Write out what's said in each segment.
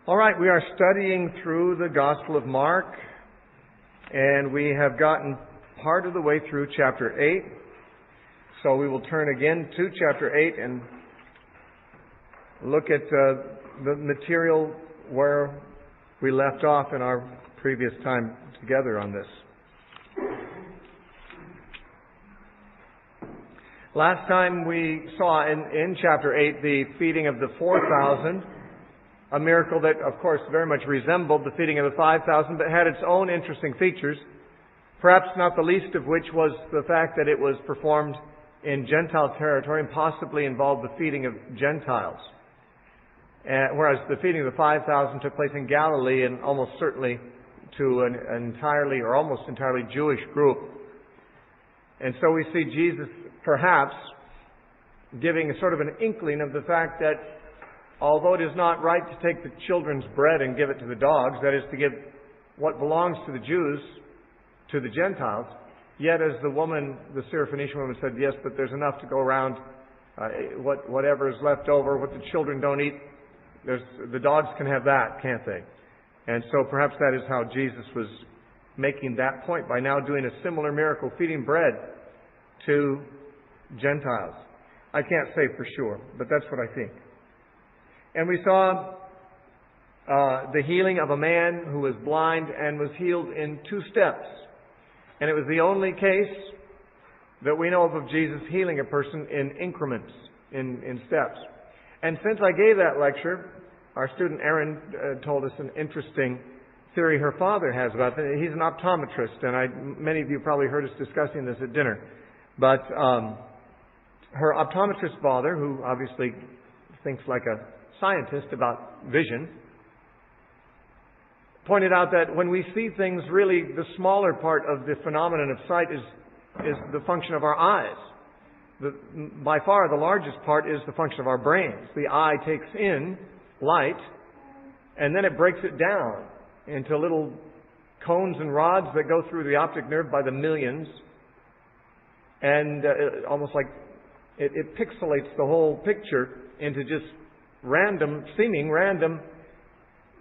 All right, we are studying through the Gospel of Mark, and we have gotten part of the way through chapter 8. So we will turn again to chapter 8 and look at the material where we left off in our previous time together on this. Last time we saw in chapter 8 the feeding of the 4,000, a miracle that, of course, very much resembled the feeding of the 5,000, but had its own interesting features, perhaps not the least of which was the fact that it was performed in Gentile territory and possibly involved the feeding of Gentiles. Whereas the feeding of the 5,000 took place in Galilee and almost certainly to an entirely or almost entirely Jewish group. And so we see Jesus perhaps giving a sort of an inkling of the fact that although it is not right to take the children's bread and give it to the dogs, that is to give what belongs to the Jews to the Gentiles, yet as the Syrophoenician woman said, yes, but there's enough to go around, whatever is left over, what the children don't eat, the dogs can have that, can't they? And so perhaps that is how Jesus was making that point by now doing a similar miracle, feeding bread to Gentiles. I can't say for sure, but that's what I think. And we saw the healing of a man who was blind and was healed in 2 steps. And it was the only case that we know of Jesus healing a person in increments, in steps. And since I gave that lecture, our student Erin told us an interesting theory her father has about it. He's an optometrist, and many of you probably heard us discussing this at dinner. But her optometrist father, who obviously thinks like a scientist about vision, pointed out that when we see things, really the smaller part of the phenomenon of sight is the function of our eyes. By far the largest part is the function of our brains. The eye takes in light and then it breaks it down into little cones and rods that go through the optic nerve by the millions, and almost like it pixelates the whole picture into just seeming random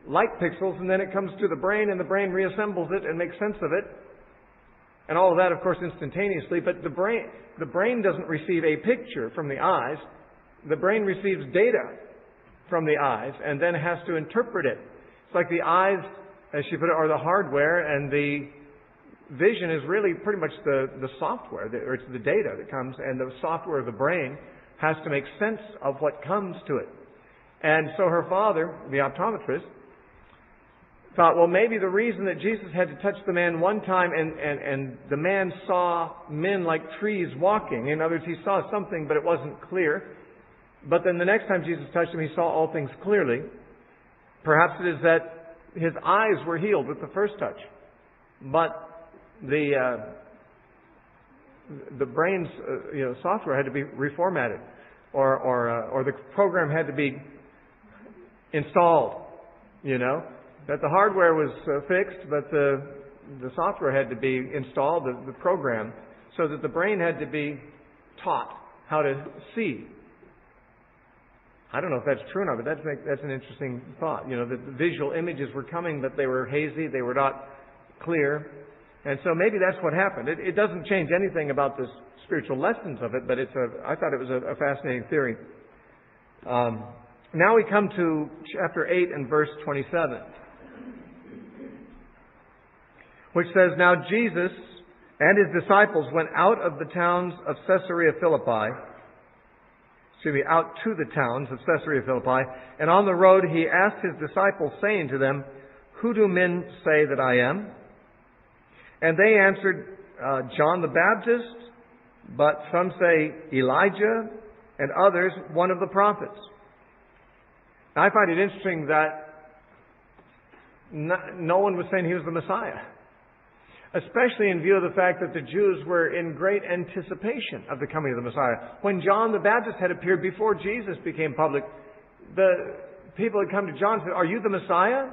light pixels, and then it comes to the brain, and the brain reassembles it and makes sense of it. And all of that, of course, instantaneously. But the brain doesn't receive a picture from the eyes. The brain receives data from the eyes and then has to interpret it. It's like the eyes, as she put it, are the hardware, and the vision is really pretty much the software, or it's the data that comes, and the software of the brain has to make sense of what comes to it. And so her father, the optometrist, thought, well, maybe the reason that Jesus had to touch the man one time and the man saw men like trees walking, in other words, he saw something but it wasn't clear, but then the next time Jesus touched him, he saw all things clearly. Perhaps it is that his eyes were healed with the first touch, but the brain's software had to be reformatted, or the program had to be installed. That the hardware was fixed, but the software had to be installed, the program, so that the brain had to be taught how to see. I don't know if that's true or not, but that's an interesting thought. The visual images were coming, but they were hazy, they were not clear. And so maybe that's what happened. It doesn't change anything about the spiritual lessons of it, but I thought it was a fascinating theory. Now we come to chapter 8 and verse 27, which says, "Now Jesus and his disciples went out of the towns of Caesarea Philippi," out to the towns of Caesarea Philippi, "and on the road he asked his disciples, saying to them, 'Who do men say that I am?' And they answered, John the Baptist, but some say Elijah, and others one of the prophets." Now, I find it interesting that no one was saying he was the Messiah, especially in view of the fact that the Jews were in great anticipation of the coming of the Messiah. When John the Baptist had appeared before Jesus became public, the people had come to John and said, "Are you the Messiah?"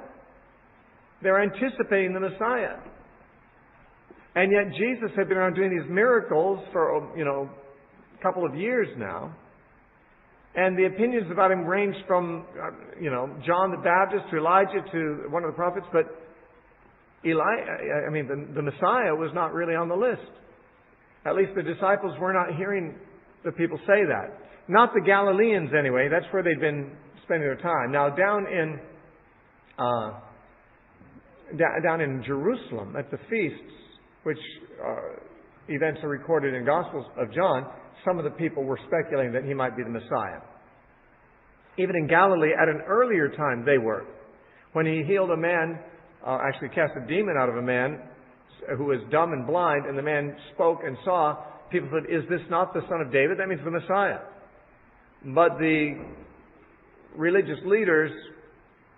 They're anticipating the Messiah. And yet Jesus had been around doing these miracles for, a couple of years now. And the opinions about him ranged from, John the Baptist to Elijah to one of the prophets, but the Messiah was not really on the list. At least the disciples were not hearing the people say that. Not the Galileans anyway. That's where they'd been spending their time. Now down in Jerusalem at the feasts, which events are recorded in Gospels of John, some of the people were speculating that he might be the Messiah. Even in Galilee, at an earlier time, they were. When he healed a man, actually cast a demon out of a man who was dumb and blind, and the man spoke and saw, people said, "Is this not the Son of David?" That means the Messiah. But the religious leaders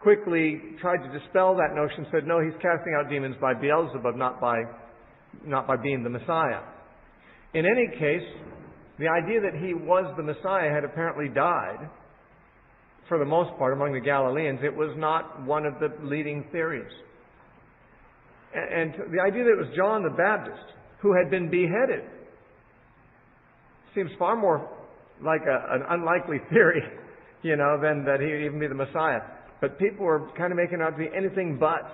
quickly tried to dispel that notion, said, "No, he's casting out demons by Beelzebub, not by being the Messiah." In any case, the idea that he was the Messiah had apparently died, for the most part, among the Galileans. It was not one of the leading theories. And the idea that it was John the Baptist who had been beheaded seems far more like an unlikely theory, than that he would even be the Messiah. But people were kind of making it out to be anything but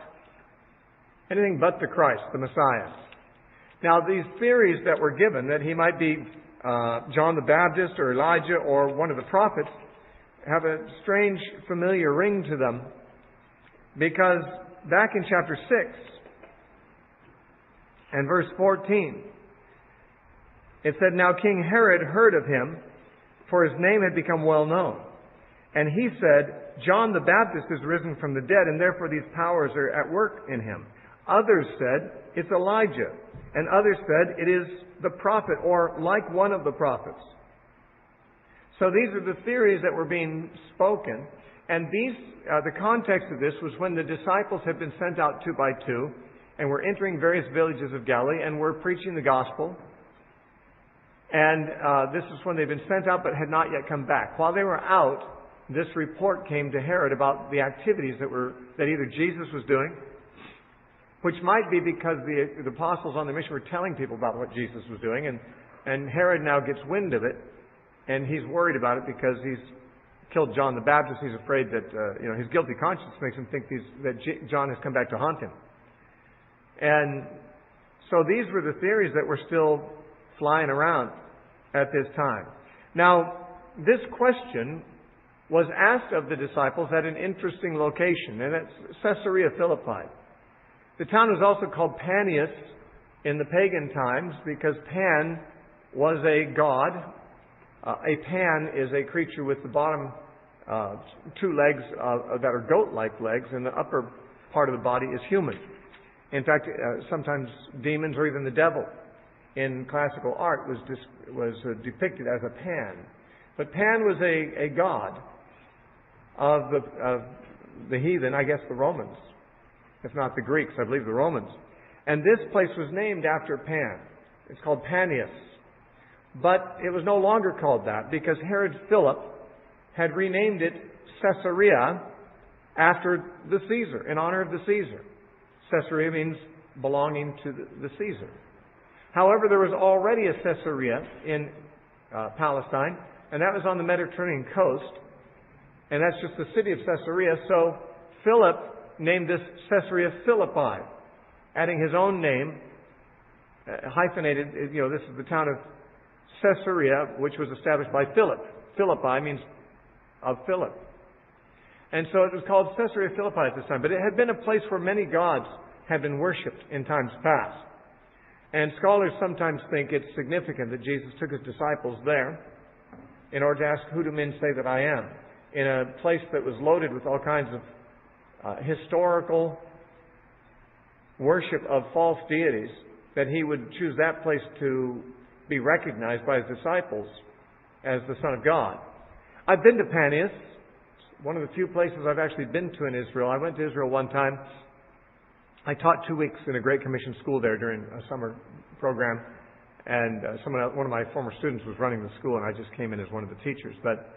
the Christ, the Messiah. Now, these theories that were given, that he might be John the Baptist or Elijah or one of the prophets, have a strange, familiar ring to them, because back in chapter 6 and verse 14, it said, "Now King Herod heard of him, for his name had become well known. And he said, 'John the Baptist is risen from the dead, and therefore these powers are at work in him.' Others said, 'It's Elijah.' And others said, 'It is the prophet,' or like one of the prophets." So these are the theories that were being spoken. And the context of this was when the disciples had been sent out 2 by 2 and were entering various villages of Galilee and were preaching the gospel. And this is when they'd been sent out but had not yet come back. While they were out, this report came to Herod about the activities that either Jesus was doing, which might be because the apostles on the mission were telling people about what Jesus was doing, and Herod now gets wind of it, and he's worried about it because he's killed John the Baptist. He's afraid that his guilty conscience makes him think that John has come back to haunt him. And so these were the theories that were still flying around at this time. Now, this question was asked of the disciples at an interesting location, and that's Caesarea Philippi. The town was also called Panias in the pagan times because Pan was a god. A pan is a creature with the bottom 2 legs that are goat-like legs, and the upper part of the body is human. In fact, sometimes demons or even the devil in classical art was depicted as a pan. But Pan was a god of the heathen, I guess the Romans, if not the Greeks, I believe the Romans. And this place was named after Pan. It's called Panias. But it was no longer called that because Herod Philip had renamed it Caesarea after the Caesar, in honor of the Caesar. Caesarea means belonging to the Caesar. However, there was already a Caesarea in Palestine, and that was on the Mediterranean coast. And that's just the city of Caesarea. So Philip named this Caesarea Philippi, adding his own name, hyphenated. This is the town of Caesarea, which was established by Philip. Philippi means of Philip. And so it was called Caesarea Philippi at this time. But it had been a place where many gods had been worshipped in times past. And scholars sometimes think it's significant that Jesus took his disciples there in order to ask, "Who do men say that I am?" in a place that was loaded with all kinds of historical worship of false deities, that he would choose that place to be recognized by his disciples as the Son of God. I've been to Panias. It's one of the few places I've actually been to in Israel. I went to Israel one time. I taught 2 weeks in a Great Commission school there during a summer program, and one of my former students was running the school, and I just came in as one of the teachers. But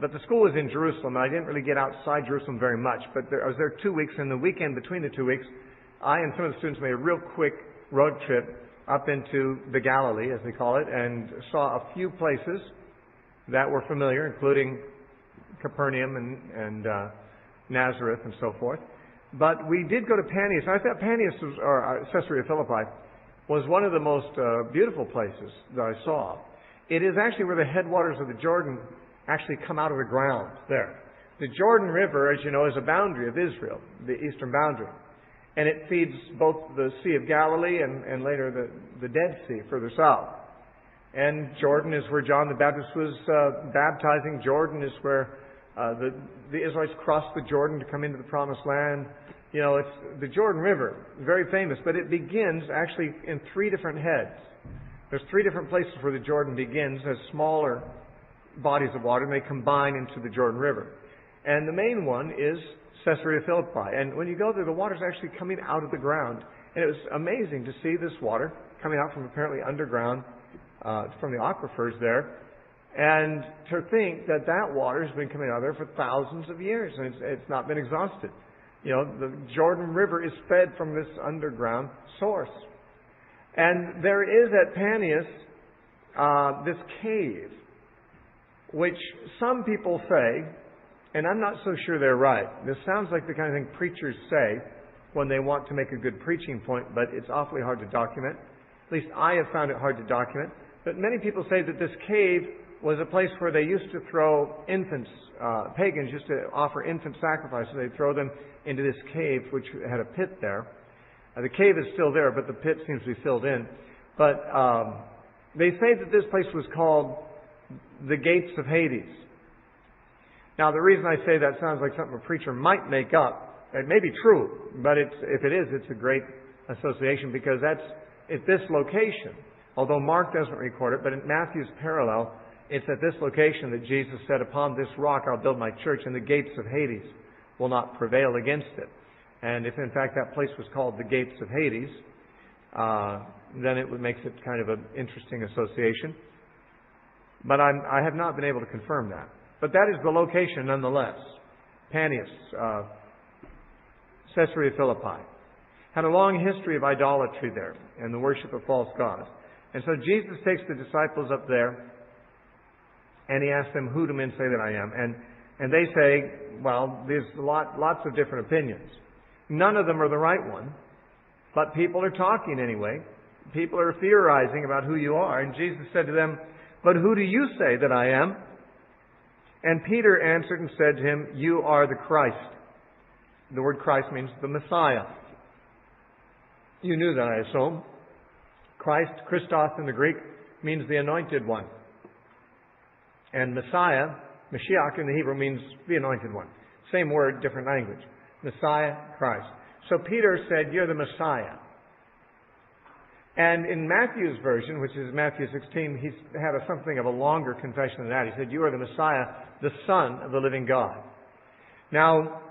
the school was in Jerusalem, and I didn't really get outside Jerusalem very much. But I was there 2 weeks, and the weekend between the 2 weeks, I and some of the students made a real quick road trip up into the Galilee, as they call it, and saw a few places that were familiar, including Capernaum and Nazareth and so forth. But we did go to Panias. I thought Panias was, or Caesarea Philippi was one of the most beautiful places that I saw. It is actually where the headwaters of the Jordan actually come out of the ground there. The Jordan River, as you know, is a boundary of Israel, the eastern boundary. And it feeds both the Sea of Galilee and later the Dead Sea further south. And Jordan is where John the Baptist was baptizing. Jordan is where the Israelites crossed the Jordan to come into the Promised Land. You know, it's the Jordan River, very famous, but it begins actually in three different heads. There's three different places where the Jordan begins as smaller bodies of water, and they combine into the Jordan River. And the main one is Caesarea Philippi. And when you go there, the water's actually coming out of the ground. And it was amazing to see this water coming out from apparently underground, from the aquifers there. And to think that that water has been coming out of there for thousands of years, and it's not been exhausted. You know, the Jordan River is fed from this underground source. And there is at Panias this cave, which some people say, and I'm not so sure they're right. This sounds like the kind of thing preachers say when they want to make a good preaching point, but it's awfully hard to document. At least I have found it hard to document. But many people say that this cave was a place where they used to throw infants, pagans used to offer infant sacrifices. They'd throw them into this cave, which had a pit there. The cave is still there, but the pit seems to be filled in. But they say that this place was called the Gates of Hades. Now, the reason I say that sounds like something a preacher might make up. It may be true, but if it is, it's a great association because that's at this location. Although Mark doesn't record it, but in Matthew's parallel, it's at this location that Jesus said, "Upon this rock I'll build my church, and the gates of Hades will not prevail against it." And if in fact that place was called the Gates of Hades, then it makes it kind of an interesting association. But I have not been able to confirm that. But that is the location nonetheless. Panias, Caesarea Philippi. Had a long history of idolatry there and the worship of false gods. And so Jesus takes the disciples up there and he asks them, "Who do men say that I am?" And they say, well, there's lots of different opinions. None of them are the right one, but people are talking anyway. People are theorizing about who you are. And Jesus said to them, "But who do you say that I am?" And Peter answered and said to him, "You are the Christ." The word Christ means the Messiah. You knew that, I assume. Christ, Christos in the Greek, means the anointed one. And Messiah, Mashiach in the Hebrew, means the anointed one. Same word, different language. Messiah, Christ. So Peter said, "You're the Messiah." And in Matthew's version, which is Matthew 16, he's had something of a longer confession than that. He said, "You are the Messiah, the Son of the living God." Now,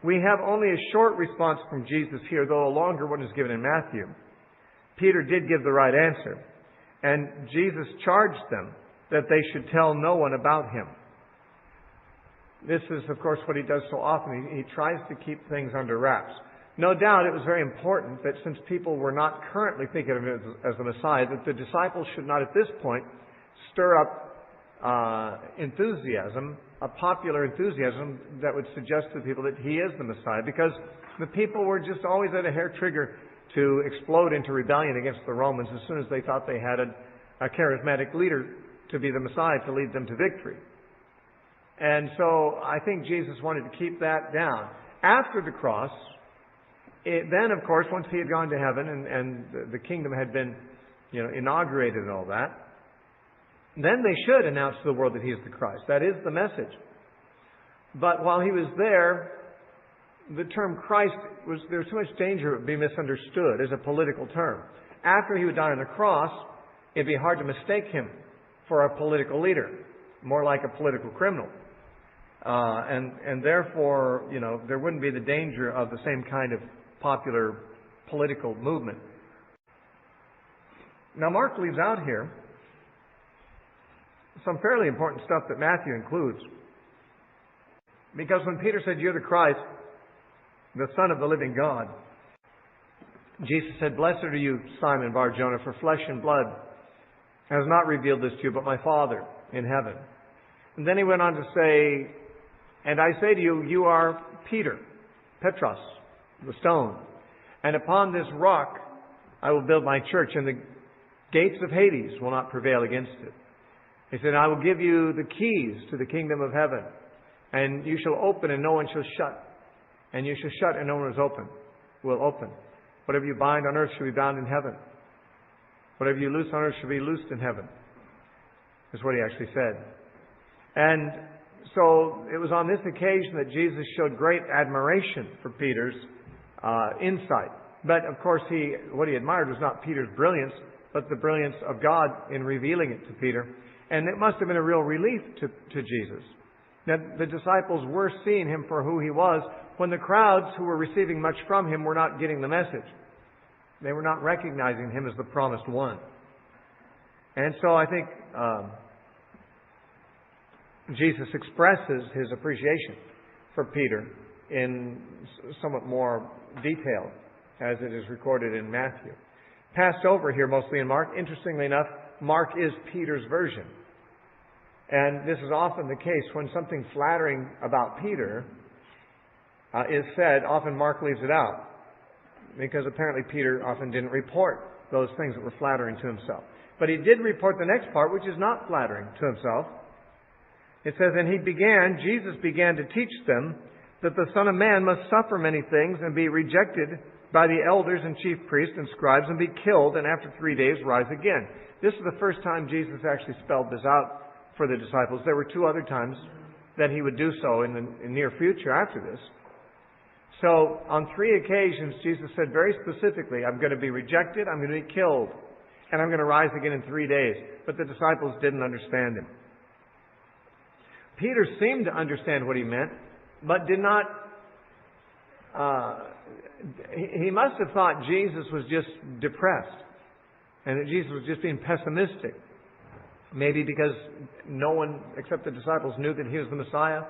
we have only a short response from Jesus here, though a longer one is given in Matthew. Peter did give the right answer. And Jesus charged them that they should tell no one about him. This is, of course, what he does so often. He tries to keep things under wraps. No doubt it was very important that since people were not currently thinking of him as the Messiah, that the disciples should not at this point stir up enthusiasm, a popular enthusiasm that would suggest to people that he is the Messiah, because the people were just always at a hair trigger to explode into rebellion against the Romans as soon as they thought they had a charismatic leader to be the Messiah to lead them to victory. And so I think Jesus wanted to keep that down. After the cross, then, of course, once he had gone to heaven and the kingdom had been, inaugurated and all that, then they should announce to the world that he is the Christ. That is the message. But while he was there, the term Christ there was too much danger of it being misunderstood as a political term. After he would die on the cross, it'd be hard to mistake him for a political leader, more like a political criminal. And therefore, there wouldn't be the danger of the same kind of popular political movement. Now, Mark leaves out here some fairly important stuff that Matthew includes. Because when Peter said, "You're the Christ, the Son of the living God," Jesus said, "Blessed are you, Simon Bar-Jonah, for flesh and blood has not revealed this to you, but my Father in heaven. And then he went on to say, "And I say to you, you are Peter, Petros, the stone. And upon this rock I will build my church, and the gates of Hades will not prevail against it." He said, "I will give you the keys to the kingdom of heaven. And you shall open and no one shall shut. And you shall shut and no one will open. Whatever you bind on earth shall be bound in heaven. Whatever you loose on earth shall be loosed in heaven." Is what he actually said. And so it was on this occasion that Jesus showed great admiration for Peter's insight. But of course, what he admired was not Peter's brilliance, but the brilliance of God in revealing it to Peter. And it must have been a real relief to Jesus. Now, the disciples were seeing him for who he was, when the crowds who were receiving much from him were not getting the message. They were not recognizing him as the promised one. And so I think Jesus expresses his appreciation for Peter in somewhat more detail, as it is recorded in Matthew. Passed over here mostly in Mark. Interestingly enough, Mark is Peter's version. And this is often the case when something flattering about Peter is said. Often Mark leaves it out, because apparently Peter often didn't report those things that were flattering to himself. But he did report the next part, which is not flattering to himself. It says, "And Jesus began to teach them that the Son of Man must suffer many things and be rejected by the elders and chief priests and scribes and be killed, and after 3 days rise again." This is the first time Jesus actually spelled this out for the disciples. There were 2 other times that he would do so in the near future after this. So on 3 occasions, Jesus said very specifically, "I'm going to be rejected, I'm going to be killed, and I'm going to rise again in 3 days." But the disciples didn't understand him. Peter seemed to understand what he meant, but did not. He must have thought Jesus was just depressed, and that Jesus was just being pessimistic. Maybe because no one except the disciples knew that he was the Messiah.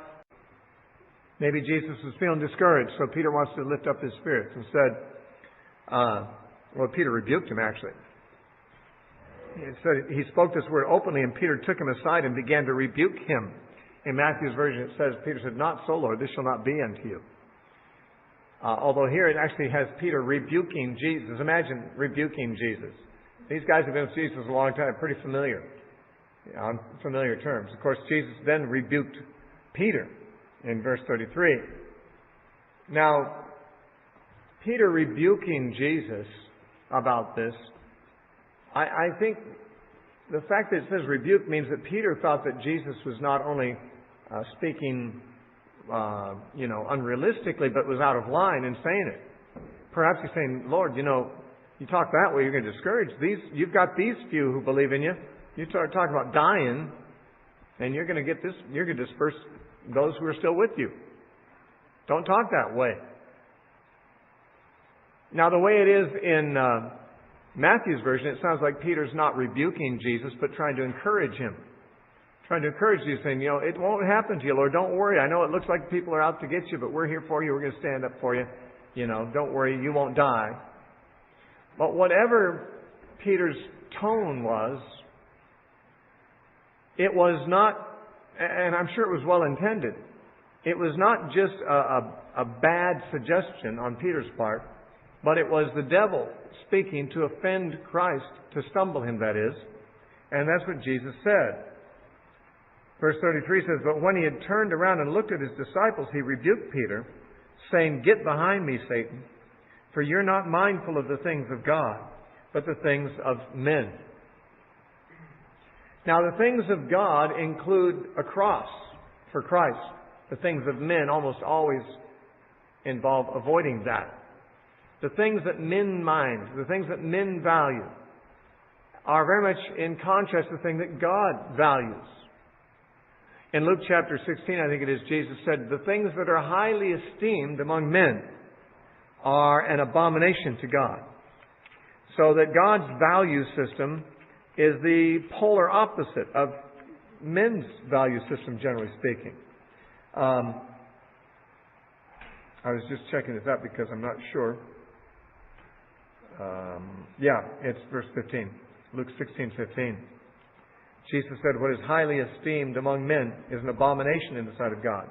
Maybe Jesus was feeling discouraged, so Peter wants to lift up his spirits. Instead, Peter rebuked him, actually. It said he spoke this word openly, and Peter took him aside and began to rebuke him. In Matthew's version, it says, Peter said, "Not so, Lord, this shall not be unto you." Although here it actually has Peter rebuking Jesus. Imagine rebuking Jesus. These guys have been with Jesus a long time, pretty familiar, on familiar terms. Of course, Jesus then rebuked Peter in verse 33. Now, Peter rebuking Jesus about this, I think the fact that it says rebuke means that Peter thought that Jesus was not only speaking, unrealistically, but was out of line in saying it. Perhaps he's saying, "Lord, you talk that way, you're going to discourage these. You've got these few who believe in you. You start talking about dying, and you're going to get this. You're going to disperse those who are still with you. Don't talk that way." Now, the way it is in Matthew's version, it sounds like Peter's not rebuking Jesus, but trying to encourage him. Trying to encourage you, saying, "It won't happen to you, Lord. Don't worry. I know it looks like people are out to get you, but we're here for you. We're going to stand up for you. Don't worry. You won't die." But whatever Peter's tone was, it was not, and I'm sure it was well intended, it was not just a bad suggestion on Peter's part, but it was the devil speaking to offend Christ, to stumble him, that is. And that's what Jesus said. Verse 33 says, "But when he had turned around and looked at his disciples, he rebuked Peter, saying, 'Get behind me, Satan, for you're not mindful of the things of God, but the things of men.'" Now, the things of God include a cross for Christ. The things of men almost always involve avoiding that. The things that men mind, the things that men value, are very much in contrast to the thing that God values. In Luke chapter 16, I think it is, Jesus said, "The things that are highly esteemed among men are an abomination to God." So that God's value system is the polar opposite of men's value system, generally speaking. I was just checking this out because I'm not sure. It's verse 15. Luke 16:15. Jesus said, what is highly esteemed among men is an abomination in the sight of God.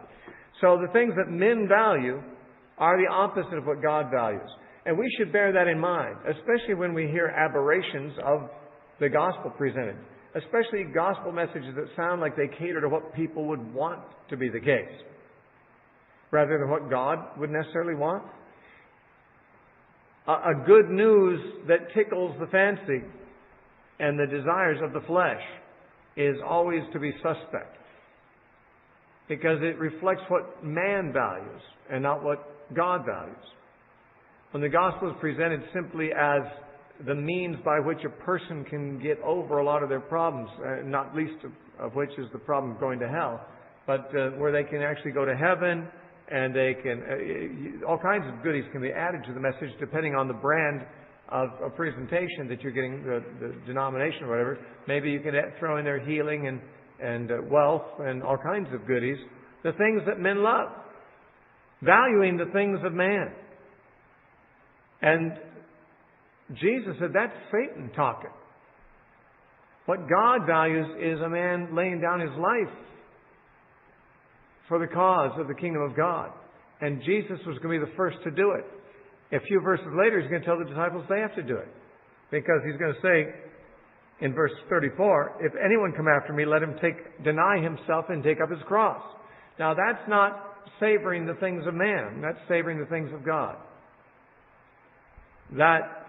So the things that men value are the opposite of what God values. And we should bear that in mind, especially when we hear aberrations of the gospel presented. Especially gospel messages that sound like they cater to what people would want to be the case, rather than what God would necessarily want. A good news that tickles the fancy and the desires of the flesh is always to be suspect, because it reflects what man values and not what God values. When the gospel is presented simply as the means by which a person can get over a lot of their problems, not least of which is the problem of going to hell, but where they can actually go to heaven, and they can, all kinds of goodies can be added to the message depending on the brand of a presentation that you're getting, the denomination or whatever. Maybe you can throw in there healing and wealth and all kinds of goodies. The things that men love. Valuing the things of man. And Jesus said that's Satan talking. What God values is a man laying down his life for the cause of the kingdom of God. And Jesus was going to be the first to do it. A few verses later, he's going to tell the disciples they have to do it. Because he's going to say in verse 34, if anyone come after me, let him deny himself and take up his cross. Now that's not savoring the things of man. That's savoring the things of God. That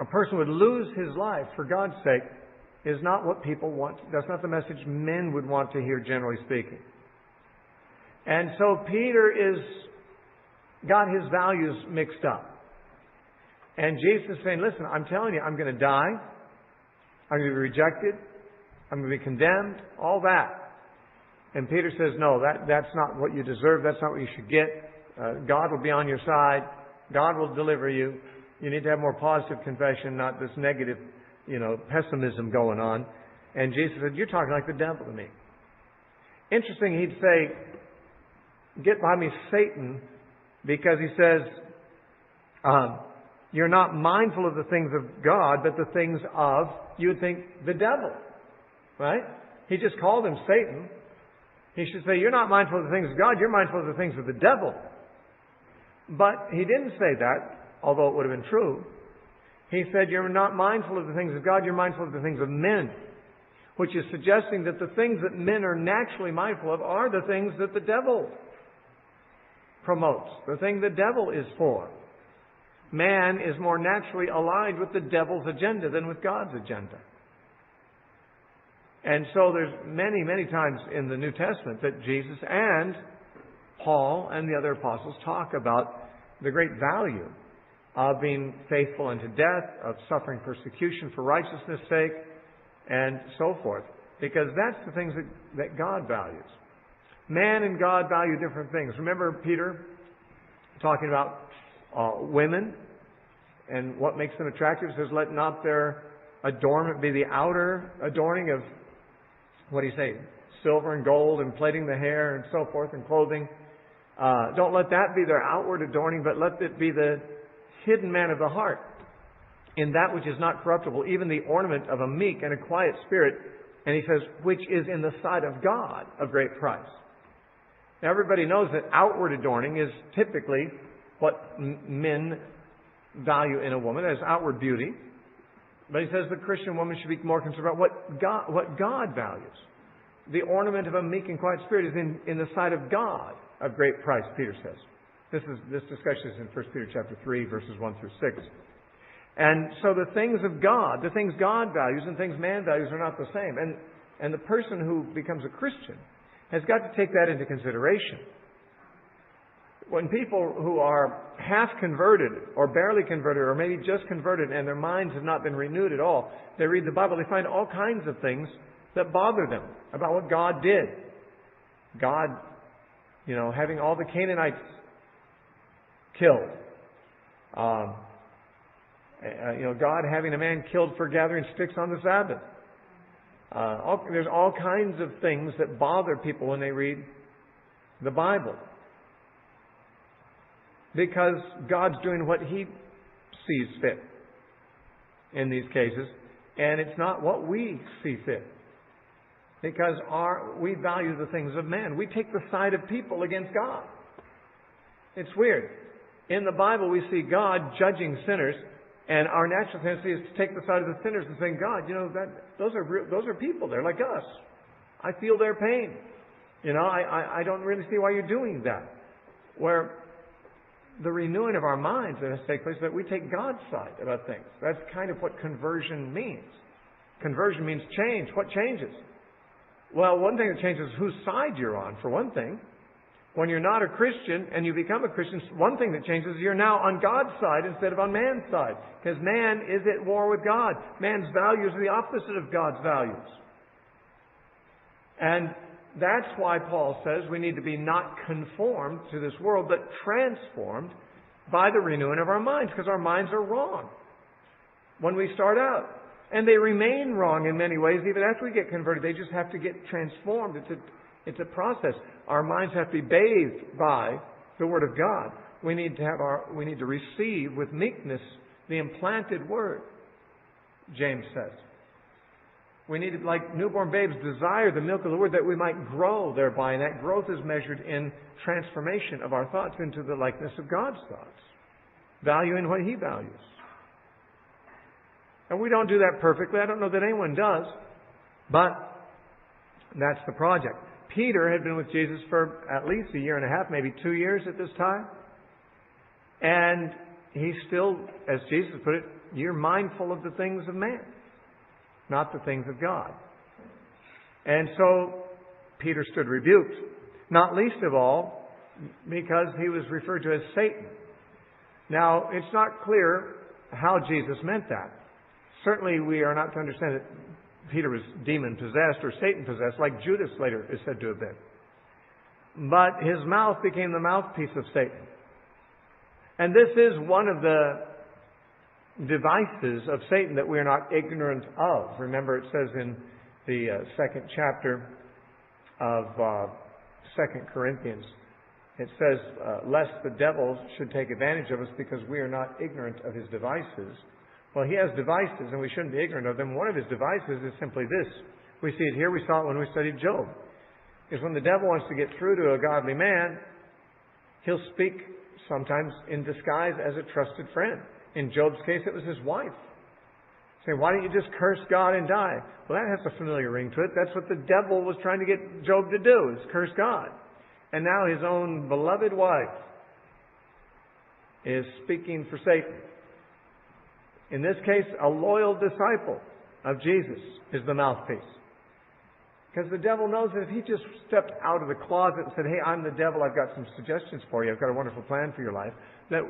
a person would lose his life for God's sake is not what people want. That's not the message men would want to hear, generally speaking. And so Peter got his values mixed up. And Jesus is saying, listen, I'm telling you, I'm going to die. I'm going to be rejected. I'm going to be condemned. All that. And Peter says, no, that's not what you deserve. That's not what you should get. God will be on your side. God will deliver you. You need to have more positive confession, not this negative, pessimism going on. And Jesus said, you're talking like the devil to me. Interesting, he'd say, get behind me, Satan, because he says, you're not mindful of the things of God, but the things of, you would think, the devil. Right? He just called him Satan. He should say, you're not mindful of the things of God, you're mindful of the things of the devil. But he didn't say that, although it would have been true. He said, you're not mindful of the things of God, you're mindful of the things of men. Which is suggesting that the things that men are naturally mindful of are the things that the devil promotes. The thing the devil is for. Man is more naturally aligned with the devil's agenda than with God's agenda. And so there's many, many times in the New Testament that Jesus and Paul and the other apostles talk about the great value of being faithful unto death, of suffering persecution for righteousness' sake, and so forth. Because that's the things that God values. Man and God value different things. Remember Peter talking about women and what makes them attractive? He says, let not their adornment be the outer adorning of, what do you say, silver and gold and plaiting the hair and so forth and clothing. Don't let that be their outward adorning, but let it be the hidden man of the heart, in that which is not corruptible, even the ornament of a meek and a quiet spirit. And he says, which is in the sight of God of great price. Now everybody knows that outward adorning is typically what men value in a woman as outward beauty. But he says the Christian woman should be more concerned about what God values. The ornament of a meek and quiet spirit is in the sight of God of great price, Peter says. This discussion is in 1 Peter chapter 3, verses 1 through 6. And so the things of God, the things God values and things man values are not the same. And the person who becomes a Christian has got to take that into consideration. When people who are half converted or barely converted or maybe just converted and their minds have not been renewed at all, they read the Bible, they find all kinds of things that bother them about what God did. God, having all the Canaanites killed. God having a man killed for gathering sticks on the Sabbath. There's all kinds of things that bother people when they read the Bible. Because God's doing what He sees fit in these cases. And it's not what we see fit. Because we value the things of men. We take the side of people against God. It's weird. In the Bible, we see God judging sinners, and our natural tendency is to take the side of the sinners and say, God, those are people. They're like us. I feel their pain. I don't really see why you're doing that. Where the renewing of our minds that has to take place, that we take God's side about things. That's kind of what conversion means. Conversion means change. What changes? Well, one thing that changes is whose side you're on, for one thing. When you're not a Christian and you become a Christian, one thing that changes is you're now on God's side instead of on man's side. Because man is at war with God. Man's values are the opposite of God's values. And that's why Paul says we need to be not conformed to this world, but transformed by the renewing of our minds, because our minds are wrong when we start out. And they remain wrong in many ways even after we get converted. They just have to get transformed. It's a process. Our minds have to be bathed by the Word of God. We need to receive with meekness the implanted Word, James says. We need to, like newborn babes, desire the milk of the Word that we might grow thereby. And that growth is measured in transformation of our thoughts into the likeness of God's thoughts, valuing what He values. And we don't do that perfectly. I don't know that anyone does. But that's the project. Peter had been with Jesus for at least a year and a half, maybe 2 years at this time. And he still, as Jesus put it, you're mindful of the things of man, not the things of God. And so Peter stood rebuked, not least of all because he was referred to as Satan. Now, it's not clear how Jesus meant that. Certainly we are not to understand that Peter was demon-possessed or Satan-possessed, like Judas later is said to have been. But his mouth became the mouthpiece of Satan. And this is one of the devices of Satan that we are not ignorant of. Remember, it says in the second chapter of 2 Corinthians, it says, lest the devil should take advantage of us because we are not ignorant of his devices. Well, he has devices, and we shouldn't be ignorant of them. One of his devices is simply this. We see it here. We saw it when we studied Job. Is when the devil wants to get through to a godly man, he'll speak sometimes in disguise as a trusted friend. In Job's case, it was his wife. Saying, why don't you just curse God and die? Well, that has a familiar ring to it. That's what the devil was trying to get Job to do, is curse God. And now his own beloved wife is speaking for Satan. In this case, a loyal disciple of Jesus is the mouthpiece. Because the devil knows that if he just stepped out of the closet and said, hey, I'm the devil, I've got some suggestions for you, I've got a wonderful plan for your life, that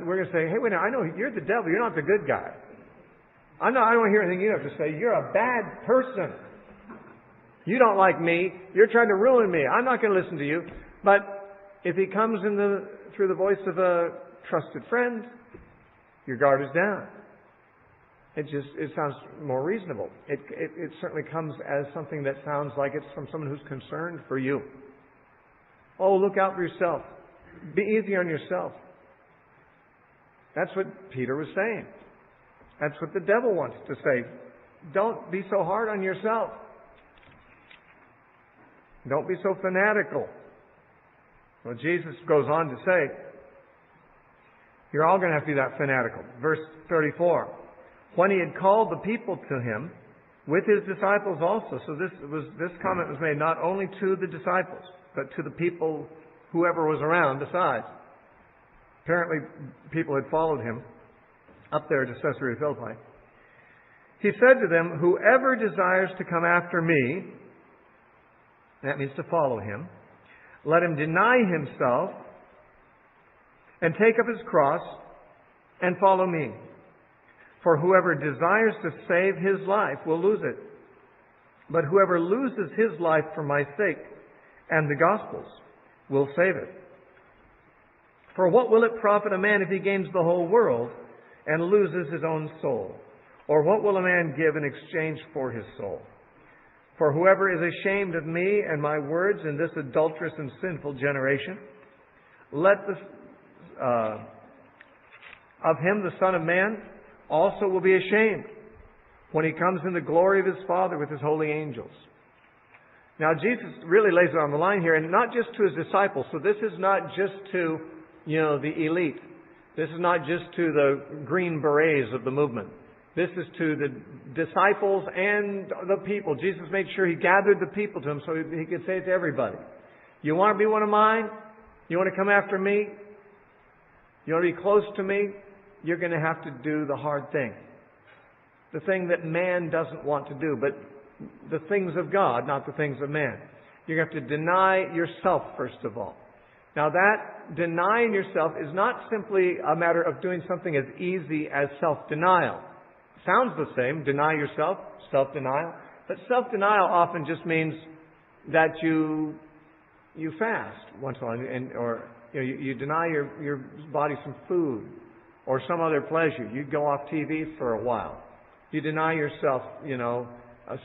we're going to say, hey, wait, I know you're the devil, you're not the good guy. I don't want to hear anything you have to say. You're a bad person. You don't like me. You're trying to ruin me. I'm not going to listen to you. But if he comes through the voice of a trusted friend, your guard is down. It sounds more reasonable. It certainly comes as something that sounds like it's from someone who's concerned for you. Oh, look out for yourself. Be easy on yourself. That's what Peter was saying. That's what the devil wants to say. Don't be so hard on yourself. Don't be so fanatical. Well, Jesus goes on to say, you're all going to have to be that fanatical. Verse 34. When he had called the people to him, with his disciples also. So this comment was made not only to the disciples, but to the people, whoever was around besides. Apparently, people had followed him up there to Caesarea Philippi. He said to them, whoever desires to come after me, that means to follow him, let him deny himself and take up his cross and follow me. For whoever desires to save his life will lose it. But whoever loses his life for my sake and the gospel's will save it. For what will it profit a man if he gains the whole world and loses his own soul? Or what will a man give in exchange for his soul? For whoever is ashamed of me and my words in this adulterous and sinful generation, let of him the Son of Man also will be ashamed when he comes in the glory of his Father with his holy angels. Now, Jesus really lays it on the line here, and not just to His disciples. So this is not just to, the elite. This is not just to the green berets of the movement. This is to the disciples and the people. Jesus made sure He gathered the people to Him so He could say it to everybody. You want to be one of mine? You want to come after me? You want to be close to me? You're going to have to do the hard thing. The thing that man doesn't want to do, but the things of God, not the things of man. You have to deny yourself, first of all. Now that denying yourself is not simply a matter of doing something as easy as self-denial. Sounds the same, deny yourself, self-denial. But self-denial often just means that you fast once in a while, or you deny your body some food or some other pleasure. You go off TV for a while. You deny yourself,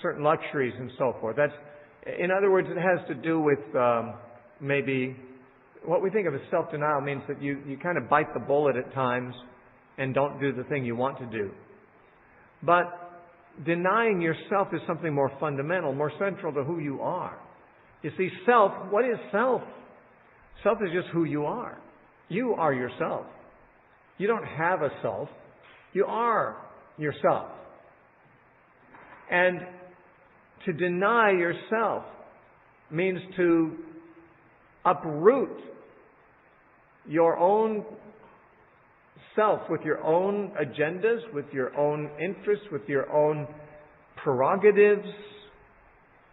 certain luxuries and so forth. In other words, it has to do with maybe what we think of as self-denial means that you kind of bite the bullet at times and don't do the thing you want to do. But denying yourself is something more fundamental, more central to who you are. You see, what is self? Self is just who you are. You are yourself. You don't have a self. You are yourself. And to deny yourself means to uproot your own self with your own agendas, with your own interests, with your own prerogatives,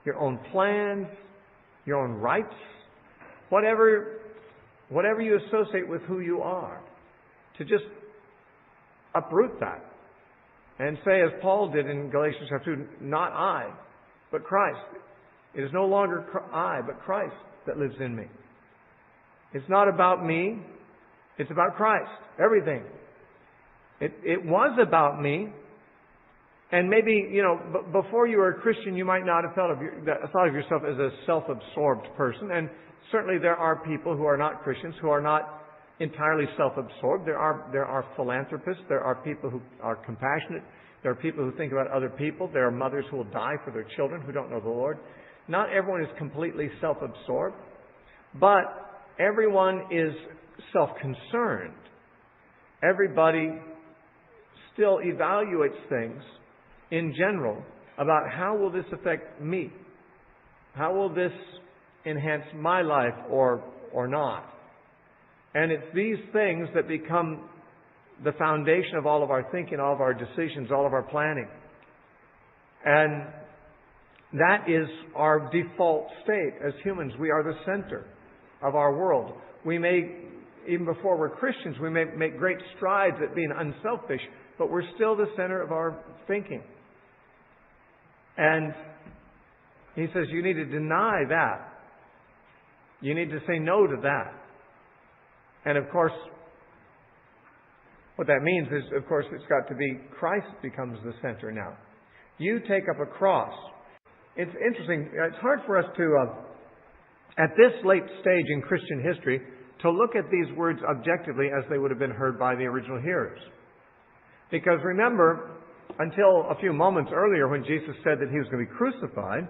your own plans, your own rights, whatever you associate with who you are, to just uproot that and say, as Paul did in Galatians chapter 2, not I, but Christ. It is no longer I, but Christ that lives in me. It's not about me. It's about Christ. Everything. It was about me. And maybe, before you were a Christian, you might not have thought of yourself as a self-absorbed person. And certainly there are people who are not Christians who are not entirely self-absorbed. There are philanthropists. There are people who are compassionate. There are people who think about other people. There are mothers who will die for their children who don't know the Lord. Not everyone is completely self-absorbed, but everyone is self-concerned. Everybody still evaluates things in general about how will this affect me? How will this enhance my life or not? And it's these things that become the foundation of all of our thinking, all of our decisions, all of our planning. And that is our default state as humans. We are the center of our world. We may, even before we're Christians, we may make great strides at being unselfish, but we're still the center of our thinking. And he says you need to deny that. You need to say no to that. And of course, what that means is, of course, it's got to be Christ becomes the center now. You take up a cross. It's interesting. It's hard for us to, at this late stage in Christian history, to look at these words objectively as they would have been heard by the original hearers. Because remember, until a few moments earlier when Jesus said that He was going to be crucified,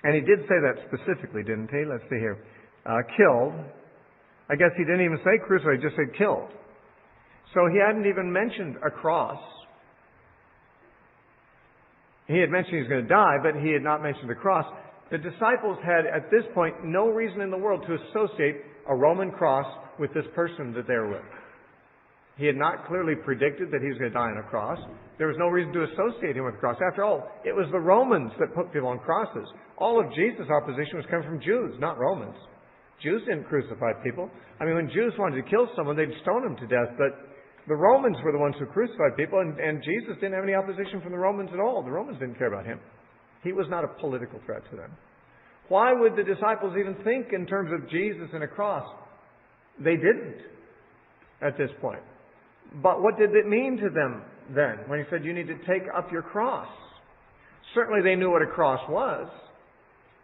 and He did say that specifically, didn't He? Let's see here. Killed. I guess He didn't even say crucified, He just said killed. So He hadn't even mentioned a cross. He had mentioned He was going to die, but He had not mentioned the cross. The disciples had, at this point, no reason in the world to associate a Roman cross with this person that they were with. He had not clearly predicted that He was going to die on a cross. There was no reason to associate Him with a cross. After all, it was the Romans that put people on crosses. All of Jesus' opposition was coming from Jews, not Romans. Jews didn't crucify people. I mean, when Jews wanted to kill someone, they'd stone them to death. But the Romans were the ones who crucified people, and Jesus didn't have any opposition from the Romans at all. The Romans didn't care about Him. He was not a political threat to them. Why would the disciples even think in terms of Jesus and a cross? They didn't at this point. But what did it mean to them then when He said you need to take up your cross? Certainly they knew what a cross was.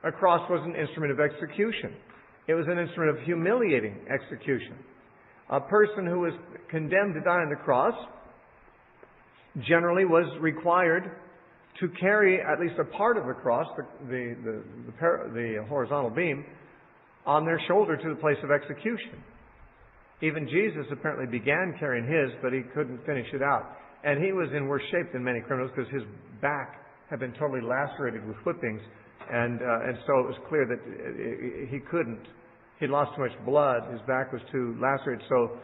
A cross was an instrument of execution. It was an instrument of humiliating execution. A person who was condemned to die on the cross generally was required to carry at least a part of the cross, the horizontal beam, on their shoulder to the place of execution. Even Jesus apparently began carrying his, but he couldn't finish it out. And he was in worse shape than many criminals because his back had been totally lacerated with whippings. And so it was clear that he couldn't. He'd lost too much blood. His back was too lacerated. So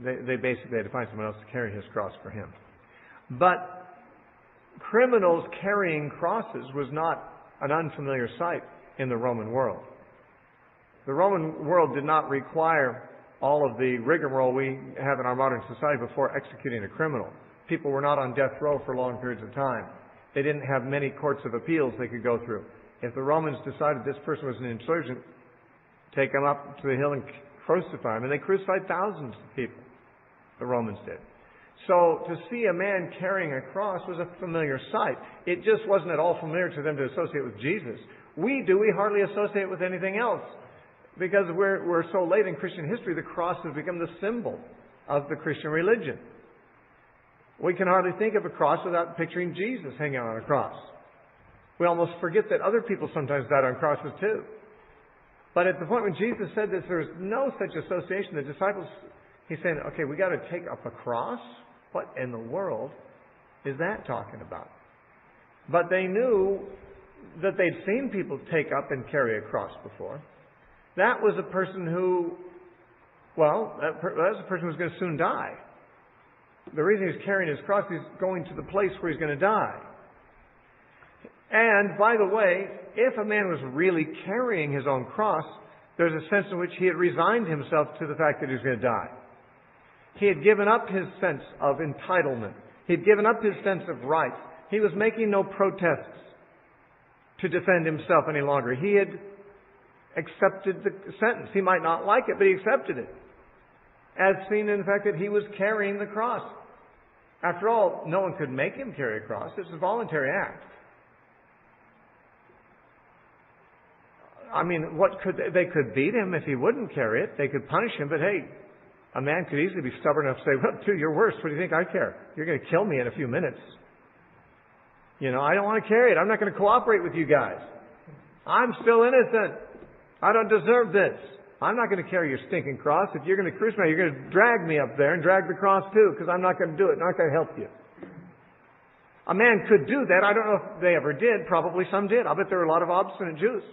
they basically had to find someone else to carry his cross for him. But criminals carrying crosses was not an unfamiliar sight in the Roman world. The Roman world did not require all of the rigmarole we have in our modern society before executing a criminal. People were not on death row for long periods of time. They didn't have many courts of appeals they could go through. If the Romans decided this person was an insurgent, take him up to the hill and crucify him. And they crucified thousands of people. The Romans did. So to see a man carrying a cross was a familiar sight. It just wasn't at all familiar to them to associate with Jesus. We hardly associate with anything else. Because we're so late in Christian history, the cross has become the symbol of the Christian religion. We can hardly think of a cross without picturing Jesus hanging on a cross. We almost forget that other people sometimes died on crosses too. But at the point when Jesus said this, there was no such association. The disciples, he's saying, okay, we got to take up a cross? What in the world is that talking about? But they knew that they'd seen people take up and carry a cross before. That was a person who, that was a person who was going to soon die. The reason he's carrying his cross, he's going to the place where he's going to die. And, by the way, if a man was really carrying his own cross, there's a sense in which he had resigned himself to the fact that he was going to die. He had given up his sense of entitlement. He had given up his sense of rights. He was making no protests to defend himself any longer. He had accepted the sentence. He might not like it, but he accepted it. As seen in the fact that he was carrying the cross. After all, no one could make him carry a cross. It's a voluntary act. I mean, they could beat him if he wouldn't carry it. They could punish him, but hey, a man could easily be stubborn enough to say, well, dude, you're worse. What do you think I care? You're going to kill me in a few minutes. I don't want to carry it. I'm not going to cooperate with you guys. I'm still innocent. I don't deserve this. I'm not going to carry your stinking cross. If you're going to crucify me, you're going to drag me up there and drag the cross too, because I'm not going to do it. I'm not going to help you. A man could do that. I don't know if they ever did. Probably some did. I'll bet there were a lot of obstinate Jews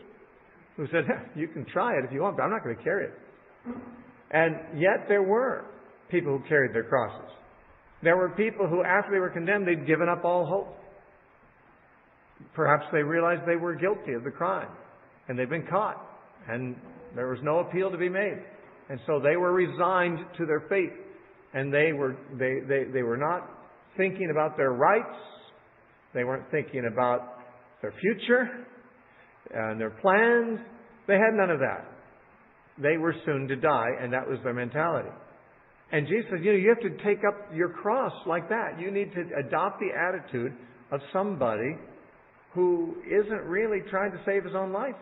who said, you can try it if you want, but I'm not going to carry it. And yet there were people who carried their crosses. There were people who, after they were condemned, they'd given up all hope. Perhaps they realized they were guilty of the crime, and they'd been caught, and there was no appeal to be made. And so they were resigned to their fate, and they were not thinking about their rights. They weren't thinking about their future and their plans. They had none of that. They were soon to die, and that was their mentality. And Jesus says, you have to take up your cross like that. You need to adopt the attitude of somebody who isn't really trying to save his own life,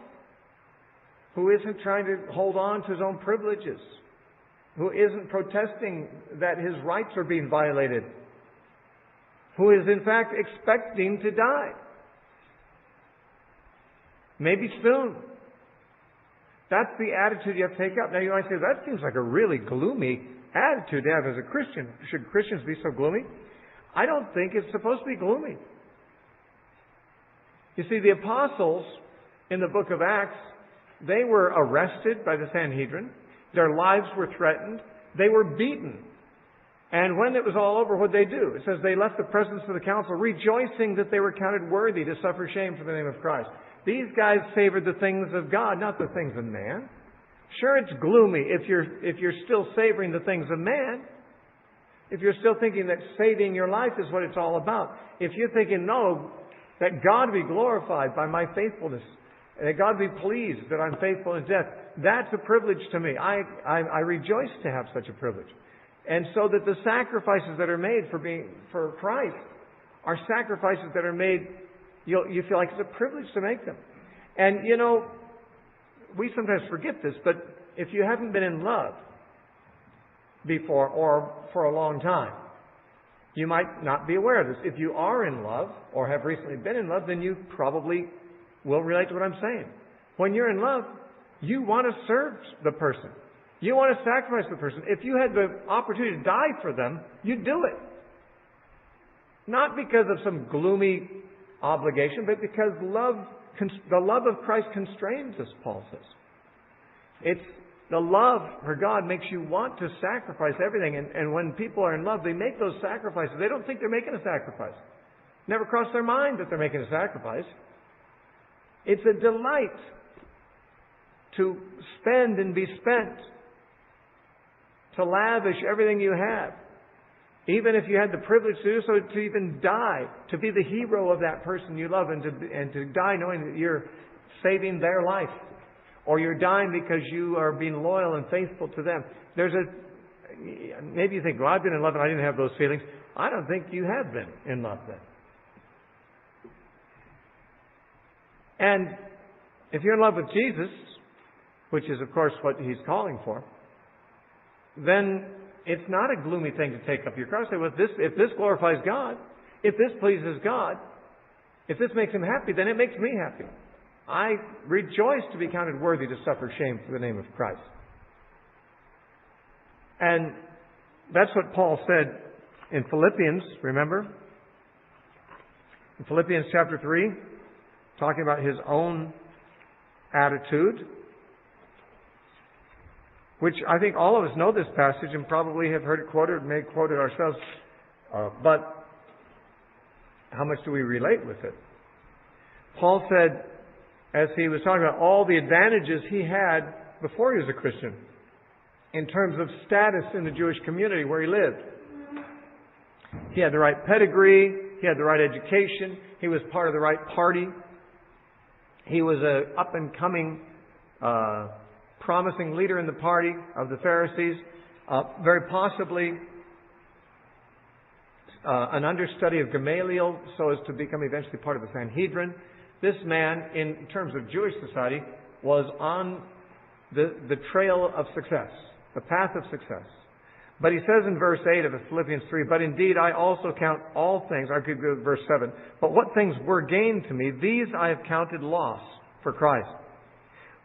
who isn't trying to hold on to his own privileges, who isn't protesting that his rights are being violated, who is in fact expecting to die. Maybe soon. That's the attitude you have to take up. Now you might say, that seems like a really gloomy attitude to have as a Christian. Should Christians be so gloomy? I don't think it's supposed to be gloomy. You see, the apostles in the book of Acts, they were arrested by the Sanhedrin. Their lives were threatened. They were beaten. And when it was all over, what did they do? It says they left the presence of the council, rejoicing that they were counted worthy to suffer shame for the name of Christ. These guys favored the things of God, not the things of man. Sure, it's gloomy if you're still savoring the things of man. If you're still thinking that saving your life is what it's all about. If you're thinking, no, that God be glorified by my faithfulness, and that God be pleased that I'm faithful in death, that's a privilege to me. I rejoice to have such a privilege. And so that the sacrifices that are made for Christ are sacrifices that are made, you feel like it's a privilege to make them. And we sometimes forget this, but if you haven't been in love before or for a long time, You might not be aware of this. If you are in love or have recently been in love, then you probably will relate to what I'm saying. When you're in love, you want to serve the person. You want to sacrifice the person. If you had the opportunity to die for them, you'd do it. Not because of some gloomy obligation, but because the love of Christ constrains us, Paul says. It's the love for God makes you want to sacrifice everything. And when people are in love, they make those sacrifices. They don't think they're making a sacrifice. Never crossed their mind that they're making a sacrifice. It's a delight to spend and be spent, to lavish everything you have. Even if you had the privilege to do so, to even die, to be the hero of that person you love, and to die knowing that you're saving their life. Or you're dying because you are being loyal and faithful to them. Maybe you think, well, I've been in love and I didn't have those feelings. I don't think you have been in love then. And if you're in love with Jesus, which is of course what He's calling for, then it's not a gloomy thing to take up your cross. Say, well, if this glorifies God, if this pleases God, if this makes Him happy, then it makes me happy. I rejoice to be counted worthy to suffer shame for the name of Christ. And that's what Paul said in Philippians, remember? In Philippians chapter 3, talking about his own attitude, which I think all of us know this passage and probably have heard it quoted, may quote it ourselves. But how much do we relate with it? Paul said, as he was talking about all the advantages he had before he was a Christian, in terms of status in the Jewish community where he lived. He had the right pedigree, he had the right education, he was part of the right party, he was an up-and-coming, promising leader in the party of the Pharisees, very possibly an understudy of Gamaliel, so as to become eventually part of the Sanhedrin. This man, in terms of Jewish society, was on the trail of success, the path of success. But he says in verse 8 of Philippians 3, but indeed I also count all things, I could go to verse 7, but what things were gained to me, these I have counted loss for Christ.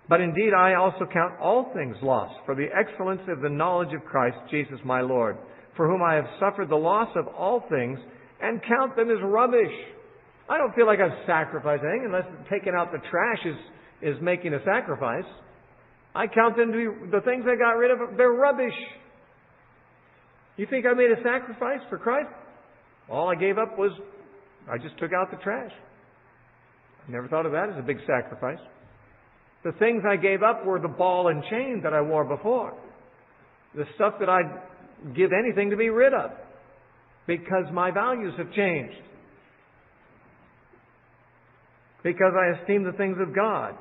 But indeed I also count all things loss for the excellence of the knowledge of Christ Jesus my Lord, for whom I have suffered the loss of all things and count them as rubbish. I don't feel like I've sacrificed anything unless taking out the trash is making a sacrifice. I count them to be the things I got rid of, they're rubbish. You think I made a sacrifice for Christ? All I gave up was, I just took out the trash. I never thought of that as a big sacrifice. The things I gave up were the ball and chain that I wore before. The stuff that I'd give anything to be rid of. Because my values have changed. Because I esteem the things of God.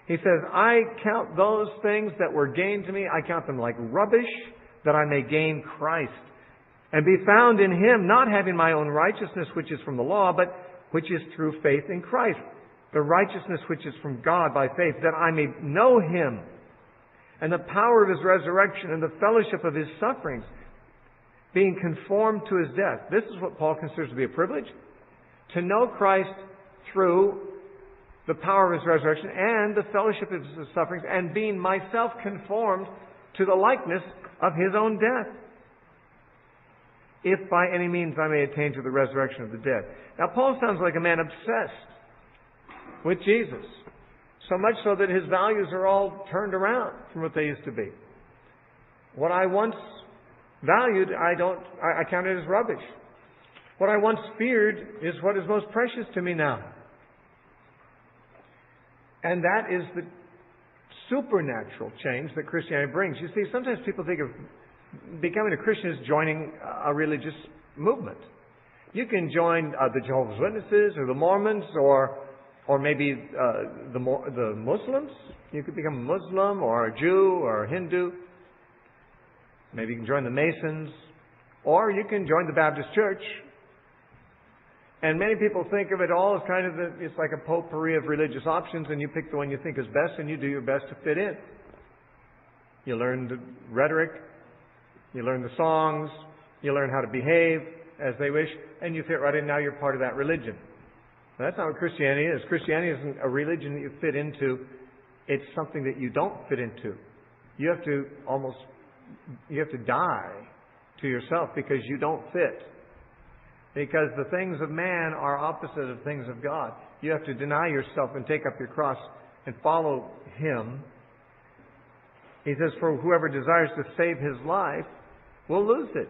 He says, I count those things that were gained to me, I count them like rubbish, that I may gain Christ, and be found in Him, not having my own righteousness which is from the law, but which is through faith in Christ. The righteousness which is from God by faith, that I may know Him, and the power of His resurrection, and the fellowship of His sufferings, being conformed to His death. This is what Paul considers to be a privilege. To know Christ through the power of His resurrection and the fellowship of His sufferings, and being myself conformed to the likeness of His own death, if by any means I may attain to the resurrection of the dead. Now, Paul sounds like a man obsessed with Jesus, so much so that his values are all turned around from what they used to be. What I once valued, I count it as rubbish. What I once feared is what is most precious to me now. And that is the supernatural change that Christianity brings. You see, sometimes people think of becoming a Christian as joining a religious movement. You can join the Jehovah's Witnesses or the Mormons or maybe the Muslims. You could become a Muslim or a Jew or a Hindu. Maybe you can join the Masons. Or you can join the Baptist Church. And many people think of it all as kind of it's like a potpourri of religious options, and you pick the one you think is best and you do your best to fit in. You learn the rhetoric, you learn the songs, you learn how to behave, as they wish, and you fit right in. Now you're part of that religion. Now, that's not what Christianity is. Christianity isn't a religion that you fit into. It's something that you don't fit into. You have to die to yourself because you don't fit. Because the things of man are opposite of things of God. You have to deny yourself and take up your cross and follow Him. He says, for whoever desires to save his life will lose it.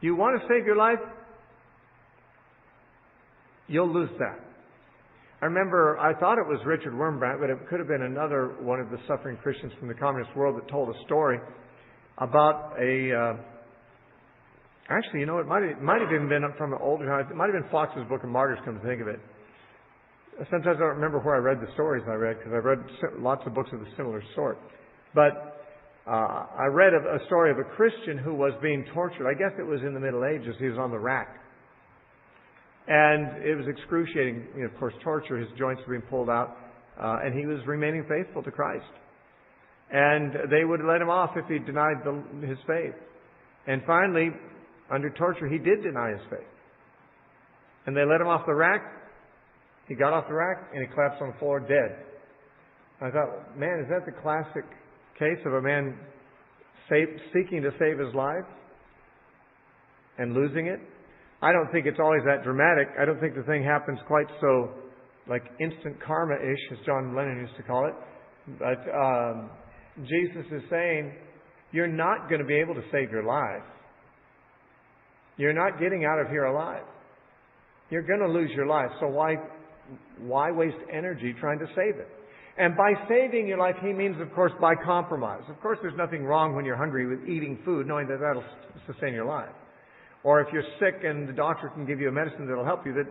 You want to save your life? You'll lose that. I remember, I thought it was Richard Wurmbrand, but it could have been another one of the suffering Christians from the communist world that told a story about actually, you know, it might have even been from an older time. It might have been Fox's Book of Martyrs, come to think of it. Sometimes I don't remember where I read the stories I read, because I read lots of books of a similar sort. But I read a story of a Christian who was being tortured. I guess it was in the Middle Ages. He was on the rack. And it was excruciating, of course, torture. His joints were being pulled out. And he was remaining faithful to Christ. And they would let him off if he denied his faith. And finally, under torture, he did deny his faith. And they let him off the rack. He got off the rack and he collapsed on the floor dead. I thought, man, is that the classic case of a man seeking to save his life and losing it? I don't think it's always that dramatic. I don't think the thing happens quite so like instant karma-ish, as John Lennon used to call it. But Jesus is saying, you're not going to be able to save your life. You're not getting out of here alive. You're going to lose your life. So why waste energy trying to save it? And by saving your life, he means, of course, by compromise. Of course, there's nothing wrong when you're hungry with eating food, knowing that that'll sustain your life. Or if you're sick and the doctor can give you a medicine that'll help you. If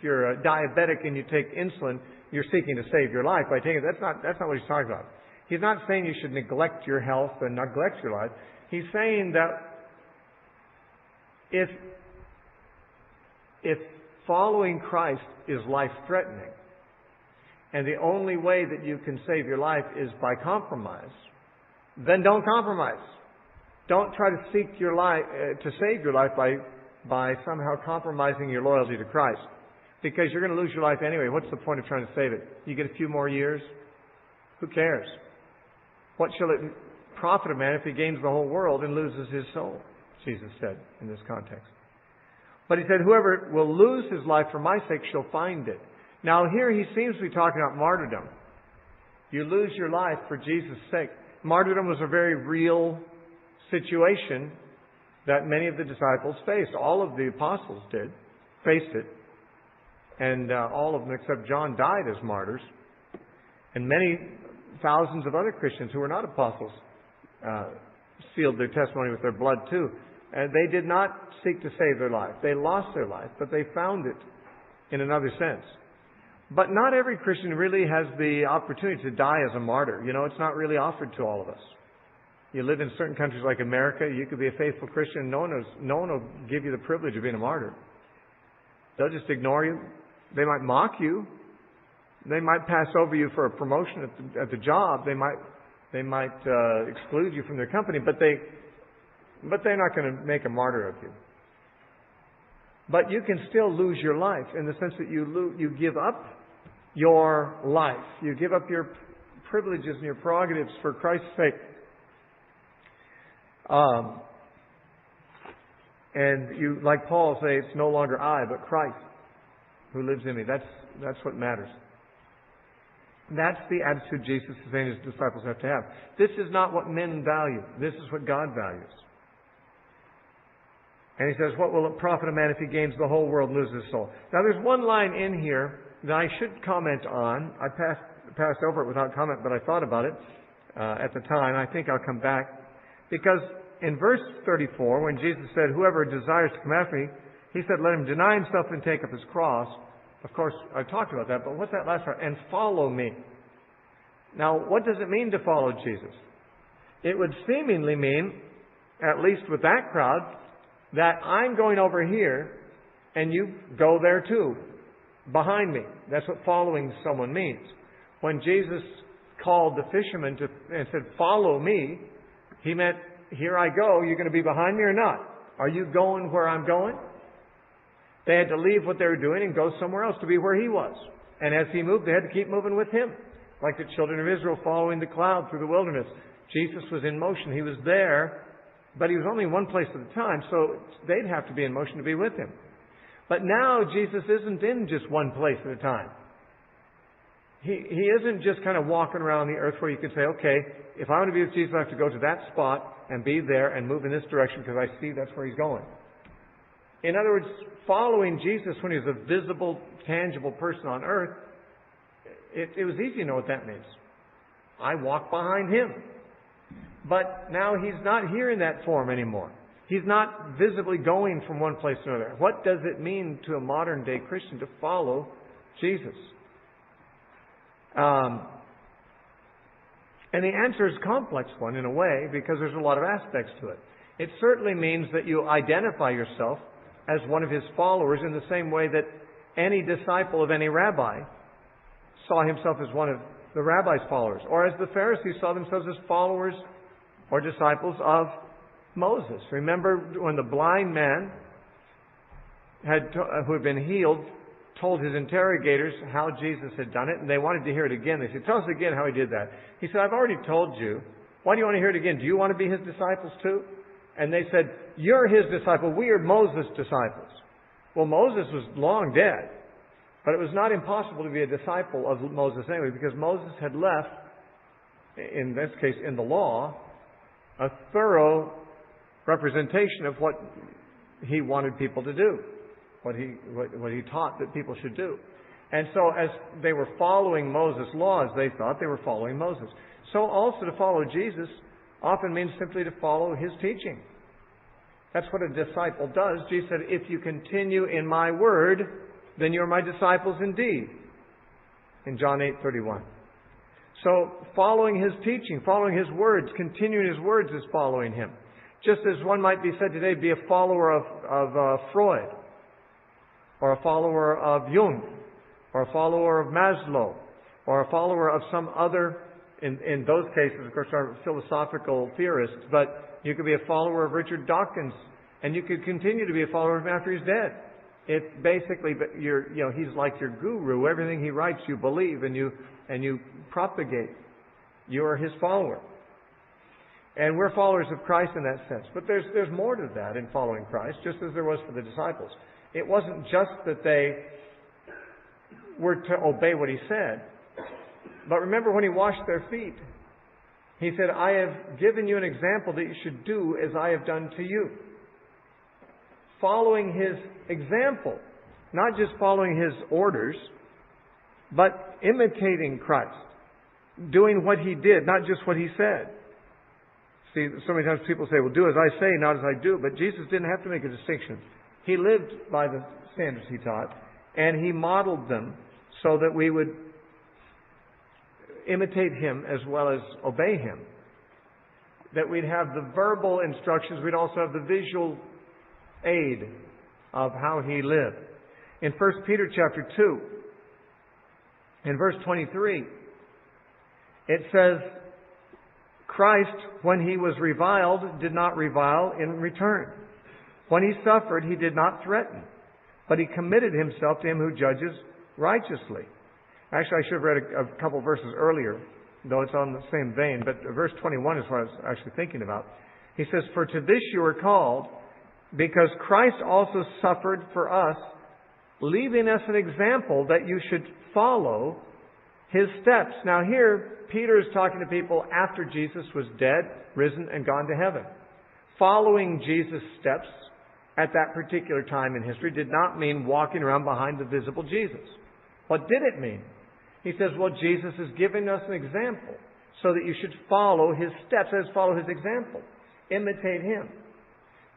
you're a diabetic and you take insulin, you're seeking to save your life by taking it. That's not what he's talking about. He's not saying you should neglect your health and neglect your life. He's saying that if following Christ is life-threatening, and the only way that you can save your life is by compromise, then don't compromise. Don't try to seek your life to save your life by somehow compromising your loyalty to Christ, because you're going to lose your life anyway. What's the point of trying to save it? You get a few more years? Who cares? What shall it profit a man if he gains the whole world and loses his soul? Jesus said in this context. But he said, whoever will lose his life for my sake shall find it. Now here he seems to be talking about martyrdom. You lose your life for Jesus' sake. Martyrdom was a very real situation that many of the disciples faced. All of the apostles faced it. And all of them except John died as martyrs. And many thousands of other Christians who were not apostles sealed their testimony with their blood too. And they did not seek to save their life. They lost their life, but they found it in another sense. But not every Christian really has the opportunity to die as a martyr. You know, it's not really offered to all of us. You live in certain countries like America, you could be a faithful Christian, no one will give you the privilege of being a martyr. They'll just ignore you. They might mock you. They might pass over you for a promotion at the job. They might exclude you from their company, but they're not going to make a martyr of you. But you can still lose your life in the sense that you give up your life. You give up your privileges and your prerogatives for Christ's sake. And you, like Paul, say, it's no longer I, but Christ who lives in me. That's what matters. That's the attitude Jesus is saying his disciples have to have. This is not what men value. This is what God values. And he says, what will it profit a man if he gains the whole world and loses his soul? Now there's one line in here that I should comment on. I passed over it without comment, but I thought about it at the time. I think I'll come back. Because in verse 34, when Jesus said, whoever desires to come after me, he said, let him deny himself and take up his cross. Of course, I talked about that, but what's that last part? And follow me. Now, what does it mean to follow Jesus? It would seemingly mean, at least with that crowd, that I'm going over here and you go there too, behind me. That's what following someone means. When Jesus called the fishermen and said, follow me, he meant, here I go, you're going to be behind me or not? Are you going where I'm going? They had to leave what they were doing and go somewhere else to be where He was. And as He moved, they had to keep moving with Him. Like the children of Israel following the cloud through the wilderness. Jesus was in motion. He was there, but He was only in one place at a time, so they'd have to be in motion to be with Him. But now Jesus isn't in just one place at a time. He isn't just kind of walking around the earth where you can say, okay, if I want to be with Jesus, I have to go to that spot and be there and move in this direction because I see that's where He's going. In other words, following Jesus when He was a visible, tangible person on earth, it was easy to know what that means. I walk behind Him. But now He's not here in that form anymore. He's not visibly going from one place to another. What does it mean to a modern day Christian to follow Jesus? And the answer is a complex one in a way because there's a lot of aspects to it. It certainly means that you identify yourself as one of His followers in the same way that any disciple of any rabbi saw himself as one of the rabbi's followers, or as the Pharisees saw themselves as followers or disciples of Moses. Remember when the blind man who had been healed told his interrogators how Jesus had done it, and they wanted to hear it again. They said, tell us again how He did that. He said, I've already told you. Why do you want to hear it again? Do you want to be His disciples too? And they said, you're His disciple. We are Moses' disciples. Well, Moses was long dead. But it was not impossible to be a disciple of Moses anyway, because Moses had left, in this case, in the law, a thorough representation of what he wanted people to do, what he taught that people should do. And so as they were following Moses' laws, they thought they were following Moses. So also to follow Jesus often means simply to follow His teaching. That's what a disciple does. Jesus said, if you continue in my word, then you're my disciples indeed. In John 8:31. So following His teaching, following His words, continuing His words is following Him. Just as one might be said today, be a follower of Freud, or a follower of Jung, or a follower of Maslow, or a follower of some other, in those cases, of course, are philosophical theorists, but you could be a follower of Richard Dawkins, and you could continue to be a follower of him after he's dead. It's basically, he's like your guru. Everything he writes, you believe, and you propagate. You are his follower. And we're followers of Christ in that sense. But there's more to that in following Christ, just as there was for the disciples. It wasn't just that they were to obey what He said. But remember when He washed their feet, He said, I have given you an example that you should do as I have done to you. Following His example, not just following His orders, but imitating Christ. Doing what He did, not just what He said. See, so many times people say, well, do as I say, not as I do. But Jesus didn't have to make a distinction. He lived by the standards He taught, and He modeled them so that we would imitate Him as well as obey Him. That we'd have the verbal instructions, we'd also have the visual aid of how He lived. In 1 Peter chapter 2, in verse 23, it says, Christ, when He was reviled, did not revile in return. When He suffered, He did not threaten, but He committed Himself to Him who judges righteously. Actually, I should have read a couple verses earlier, though it's on the same vein, but verse 21 is what I was actually thinking about. He says, for to this you are called, because Christ also suffered for us, leaving us an example that you should follow His steps. Now here, Peter is talking to people after Jesus was dead, risen, and gone to heaven. Following Jesus' steps at that particular time in history did not mean walking around behind the visible Jesus. What did it mean? He says, well, Jesus is giving us an example so that you should follow His steps. That is, follow His example. Imitate Him.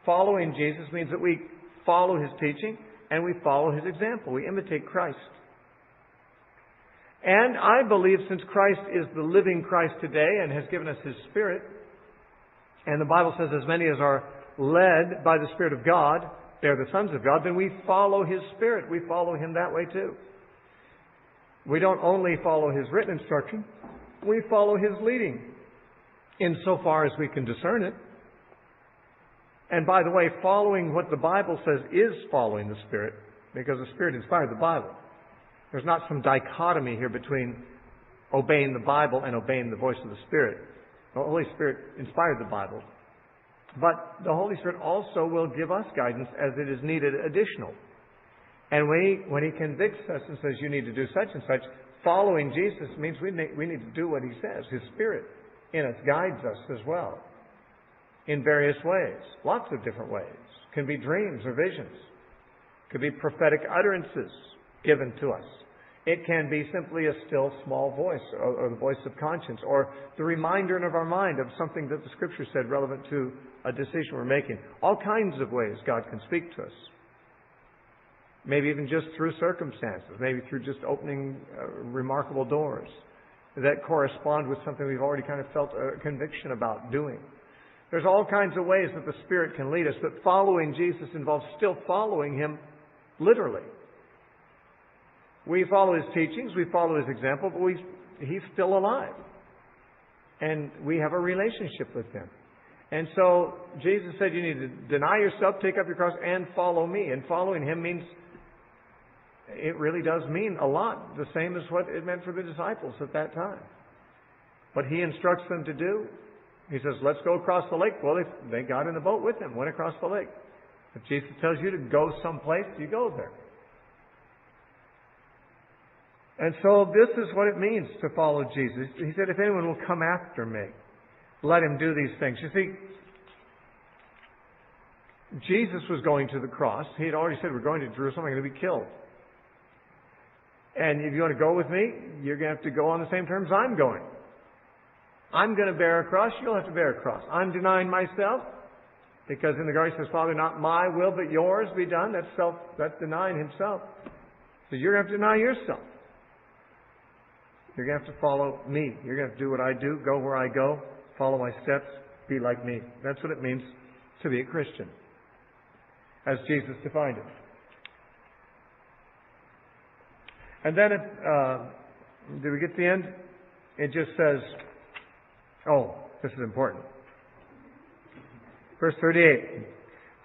Following Jesus means that we follow His teaching and we follow His example. We imitate Christ. And I believe since Christ is the living Christ today and has given us His Spirit, and the Bible says as many as are led by the Spirit of God, they are the sons of God, then we follow His Spirit. We follow Him that way too. We don't only follow His written instruction, we follow His leading insofar as we can discern it. And by the way, following what the Bible says is following the Spirit, because the Spirit inspired the Bible. There's not some dichotomy here between obeying the Bible and obeying the voice of the Spirit. The Holy Spirit inspired the Bible. But the Holy Spirit also will give us guidance as it is needed additional. And when He convicts us and says, you need to do such and such, following Jesus means we need to do what He says. His Spirit in us guides us as well. In various ways. Lots of different ways. Can be dreams or visions. Could be prophetic utterances given to us. It can be simply a still small voice, or the voice of conscience, or the reminder in our mind of something that the Scripture said relevant to a decision we're making. All kinds of ways God can speak to us. Maybe even just through circumstances. Maybe through just opening remarkable doors that correspond with something we've already kind of felt a conviction about doing. There's all kinds of ways that the Spirit can lead us, but following Jesus involves still following Him literally. We follow His teachings, we follow His example, but He's still alive. And we have a relationship with Him. And so Jesus said you need to deny yourself, take up your cross, and follow me. And following Him means, it really does mean a lot, the same as what it meant for the disciples at that time. What He instructs them to do, He says, let's go across the lake. Well, they got in the boat with Him, went across the lake. If Jesus tells you to go someplace, you go there. And so this is what it means to follow Jesus. He said, if anyone will come after me, let him do these things. You see, Jesus was going to the cross. He had already said, we're going to Jerusalem, I'm going to be killed. And if you want to go with me, you're going to have to go on the same terms I'm going. I'm going to bear a cross, you'll have to bear a cross. I'm denying myself, because in the garden he says, Father, not my will, but yours be done. That's denying Himself. So you're going to have to deny yourself. You're going to have to follow me. You're going to have to do what I do, go where I go, follow my steps, be like me. That's what it means to be a Christian, as Jesus defined it. And then, did we get to the end? It just says, oh, this is important. Verse 38.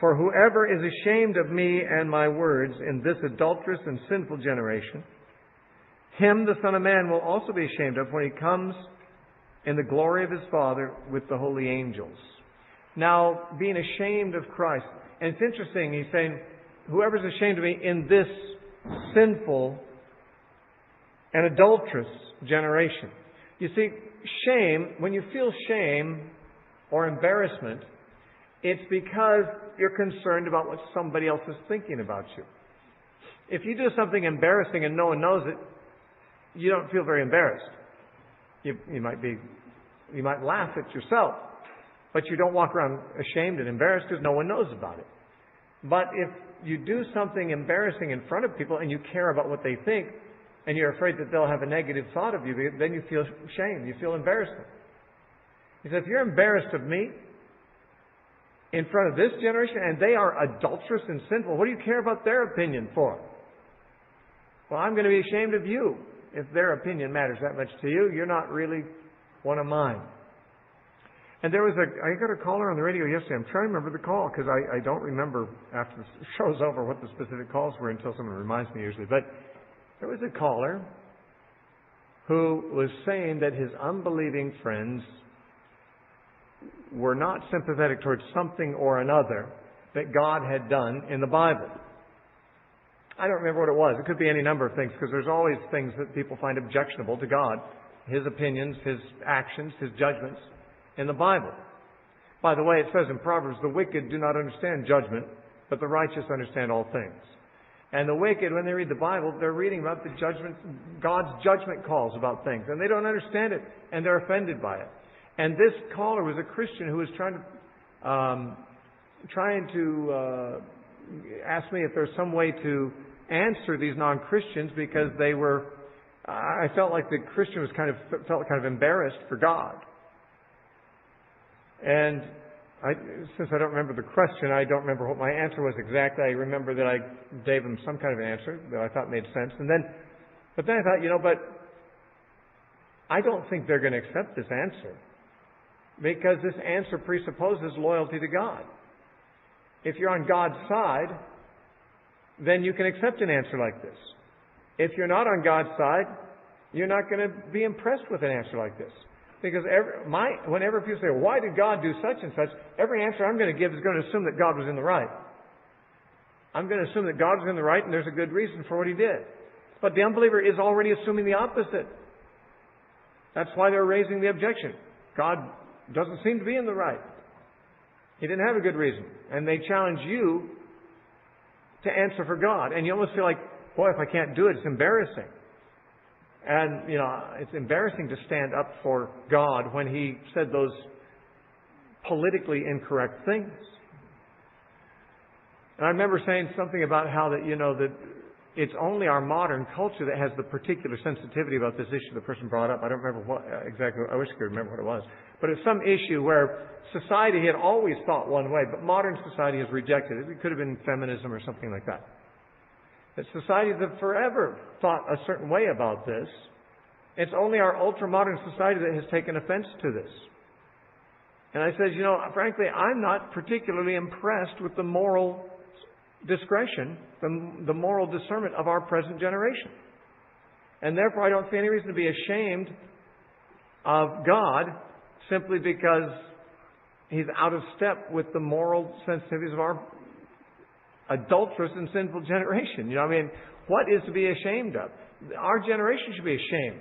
For whoever is ashamed of me and my words in this adulterous and sinful generation, him the Son of Man will also be ashamed of when He comes in the glory of His Father with the holy angels. Now, being ashamed of Christ. And it's interesting, He's saying, whoever's ashamed of me in this sinful and adulterous generation. You see, shame, when you feel shame or embarrassment, it's because you're concerned about what somebody else is thinking about you. If you do something embarrassing and no one knows it, you don't feel very embarrassed. You might laugh at yourself, but you don't walk around ashamed and embarrassed because no one knows about it. But if you do something embarrassing in front of people and you care about what they think, and you're afraid that they'll have a negative thought of you, then you feel shame. You feel embarrassment. He said, if you're embarrassed of me in front of this generation, and they are adulterous and sinful, what do you care about their opinion for? Well, I'm going to be ashamed of you. If their opinion matters that much to you, you're not really one of mine. And I got a caller on the radio yesterday. I'm trying to remember the call because I don't remember after the show's over what the specific calls were until someone reminds me usually. But there was a caller who was saying that his unbelieving friends were not sympathetic towards something or another that God had done in the Bible. I don't remember what it was. It could be any number of things, because there's always things that people find objectionable to God. His opinions, His actions, His judgments in the Bible. By the way, it says in Proverbs, the wicked do not understand judgment, but the righteous understand all things. And the wicked, when they read the Bible, they're reading about the judgment, God's judgment calls about things, and they don't understand it, and they're offended by it. And this caller was a Christian who was trying to ask me if there's some way to answer these non-Christians, because I felt like the Christian felt kind of embarrassed for God. And since I don't remember the question, I don't remember what my answer was exactly. I remember that I gave him some kind of an answer that I thought made sense. But then I thought, but I don't think they're going to accept this answer, because this answer presupposes loyalty to God. if you're on God's side, then you can accept an answer like this. If you're not on God's side, you're not going to be impressed with an answer like this. Because whenever people say, why did God do such and such, every answer I'm going to give is going to assume that God was in the right. I'm going to assume that God was in the right and there's a good reason for what He did. But the unbeliever is already assuming the opposite. That's why they're raising the objection. God doesn't seem to be in the right. He didn't have a good reason. And they challenge you to answer for God. And you almost feel like, boy, if I can't do it, it's embarrassing. And, it's embarrassing to stand up for God when He said those politically incorrect things. And I remember saying something about how that it's only our modern culture that has the particular sensitivity about this issue the person brought up. I don't remember what exactly. I wish I could remember what it was. But it's some issue where society had always thought one way, but modern society has rejected it. It could have been feminism or something like that. That societies have forever thought a certain way about this. It's only our ultra-modern society that has taken offense to this. And I said, frankly, I'm not particularly impressed with the moral discretion, the moral discernment of our present generation. And therefore I don't see any reason to be ashamed of God simply because He's out of step with the moral sensitivities of our adulterous and sinful generation. What is to be ashamed of? Our generation should be ashamed.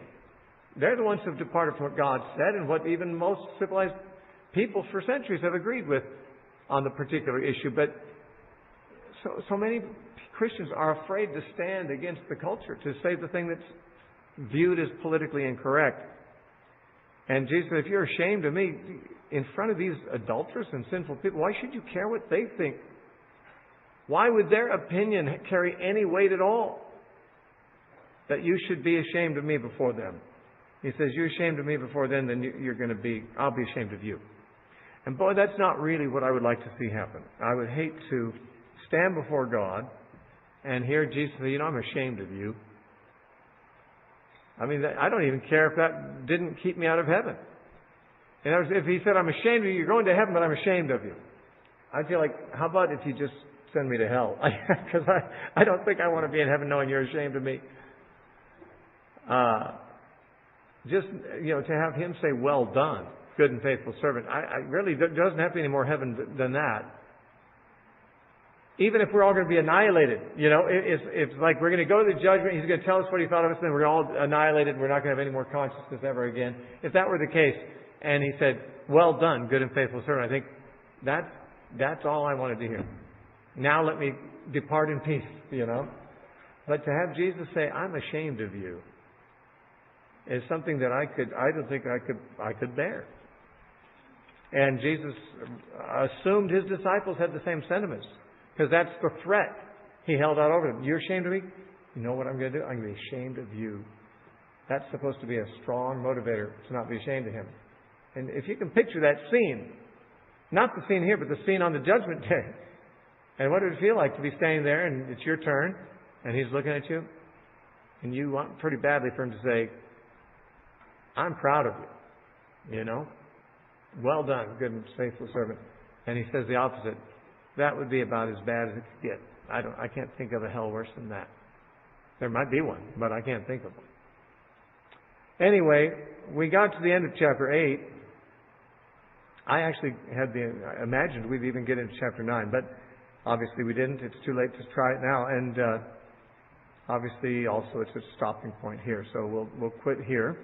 They're the ones who have departed from what God said and what even most civilized people for centuries have agreed with on the particular issue. But so many Christians are afraid to stand against the culture, to say the thing that's viewed as politically incorrect. And Jesus said, if you're ashamed of me in front of these adulterous and sinful people, why should you care what they think? Why would their opinion carry any weight at all? That you should be ashamed of me before them. He says, you're ashamed of me before them, then I'll be ashamed of you. And boy, that's not really what I would like to see happen. I would hate to stand before God and hear Jesus say, I'm ashamed of you. I don't even care if that didn't keep me out of heaven. In other words, if He said, I'm ashamed of you, you're going to heaven, but I'm ashamed of you. I'd feel like, how about if you just send me to hell? Because I don't think I want to be in heaven knowing you're ashamed of me. To have Him say, well done, good and faithful servant. I really, there doesn't have to be any more heaven than that. Even if we're all going to be annihilated, it's like we're going to go to the judgment, He's going to tell us what He thought of us, and then we're all annihilated, and we're not going to have any more consciousness ever again. If that were the case, and He said, well done, good and faithful servant, I think that's all I wanted to hear. Now let me depart in peace, But to have Jesus say, I'm ashamed of you, is something that I don't think I could bear. And Jesus assumed His disciples had the same sentiments. Because that's the threat He held out over them. You're ashamed of me? You know what I'm going to do? I'm going to be ashamed of you. That's supposed to be a strong motivator to not be ashamed of Him. And if you can picture that scene, not the scene here, but the scene on the judgment day. And what would it feel like to be standing there and it's your turn and He's looking at you? And you want pretty badly for Him to say, I'm proud of you. Well done, good and faithful servant. And He says the opposite. That would be about as bad as it could get. I can't think of a hell worse than that. There might be one, but I can't think of one. Anyway, we got to the end of chapter 8. I actually imagined we'd even get into chapter 9, but obviously we didn't. It's too late to try it now, and obviously also it's a stopping point here, so we'll quit here.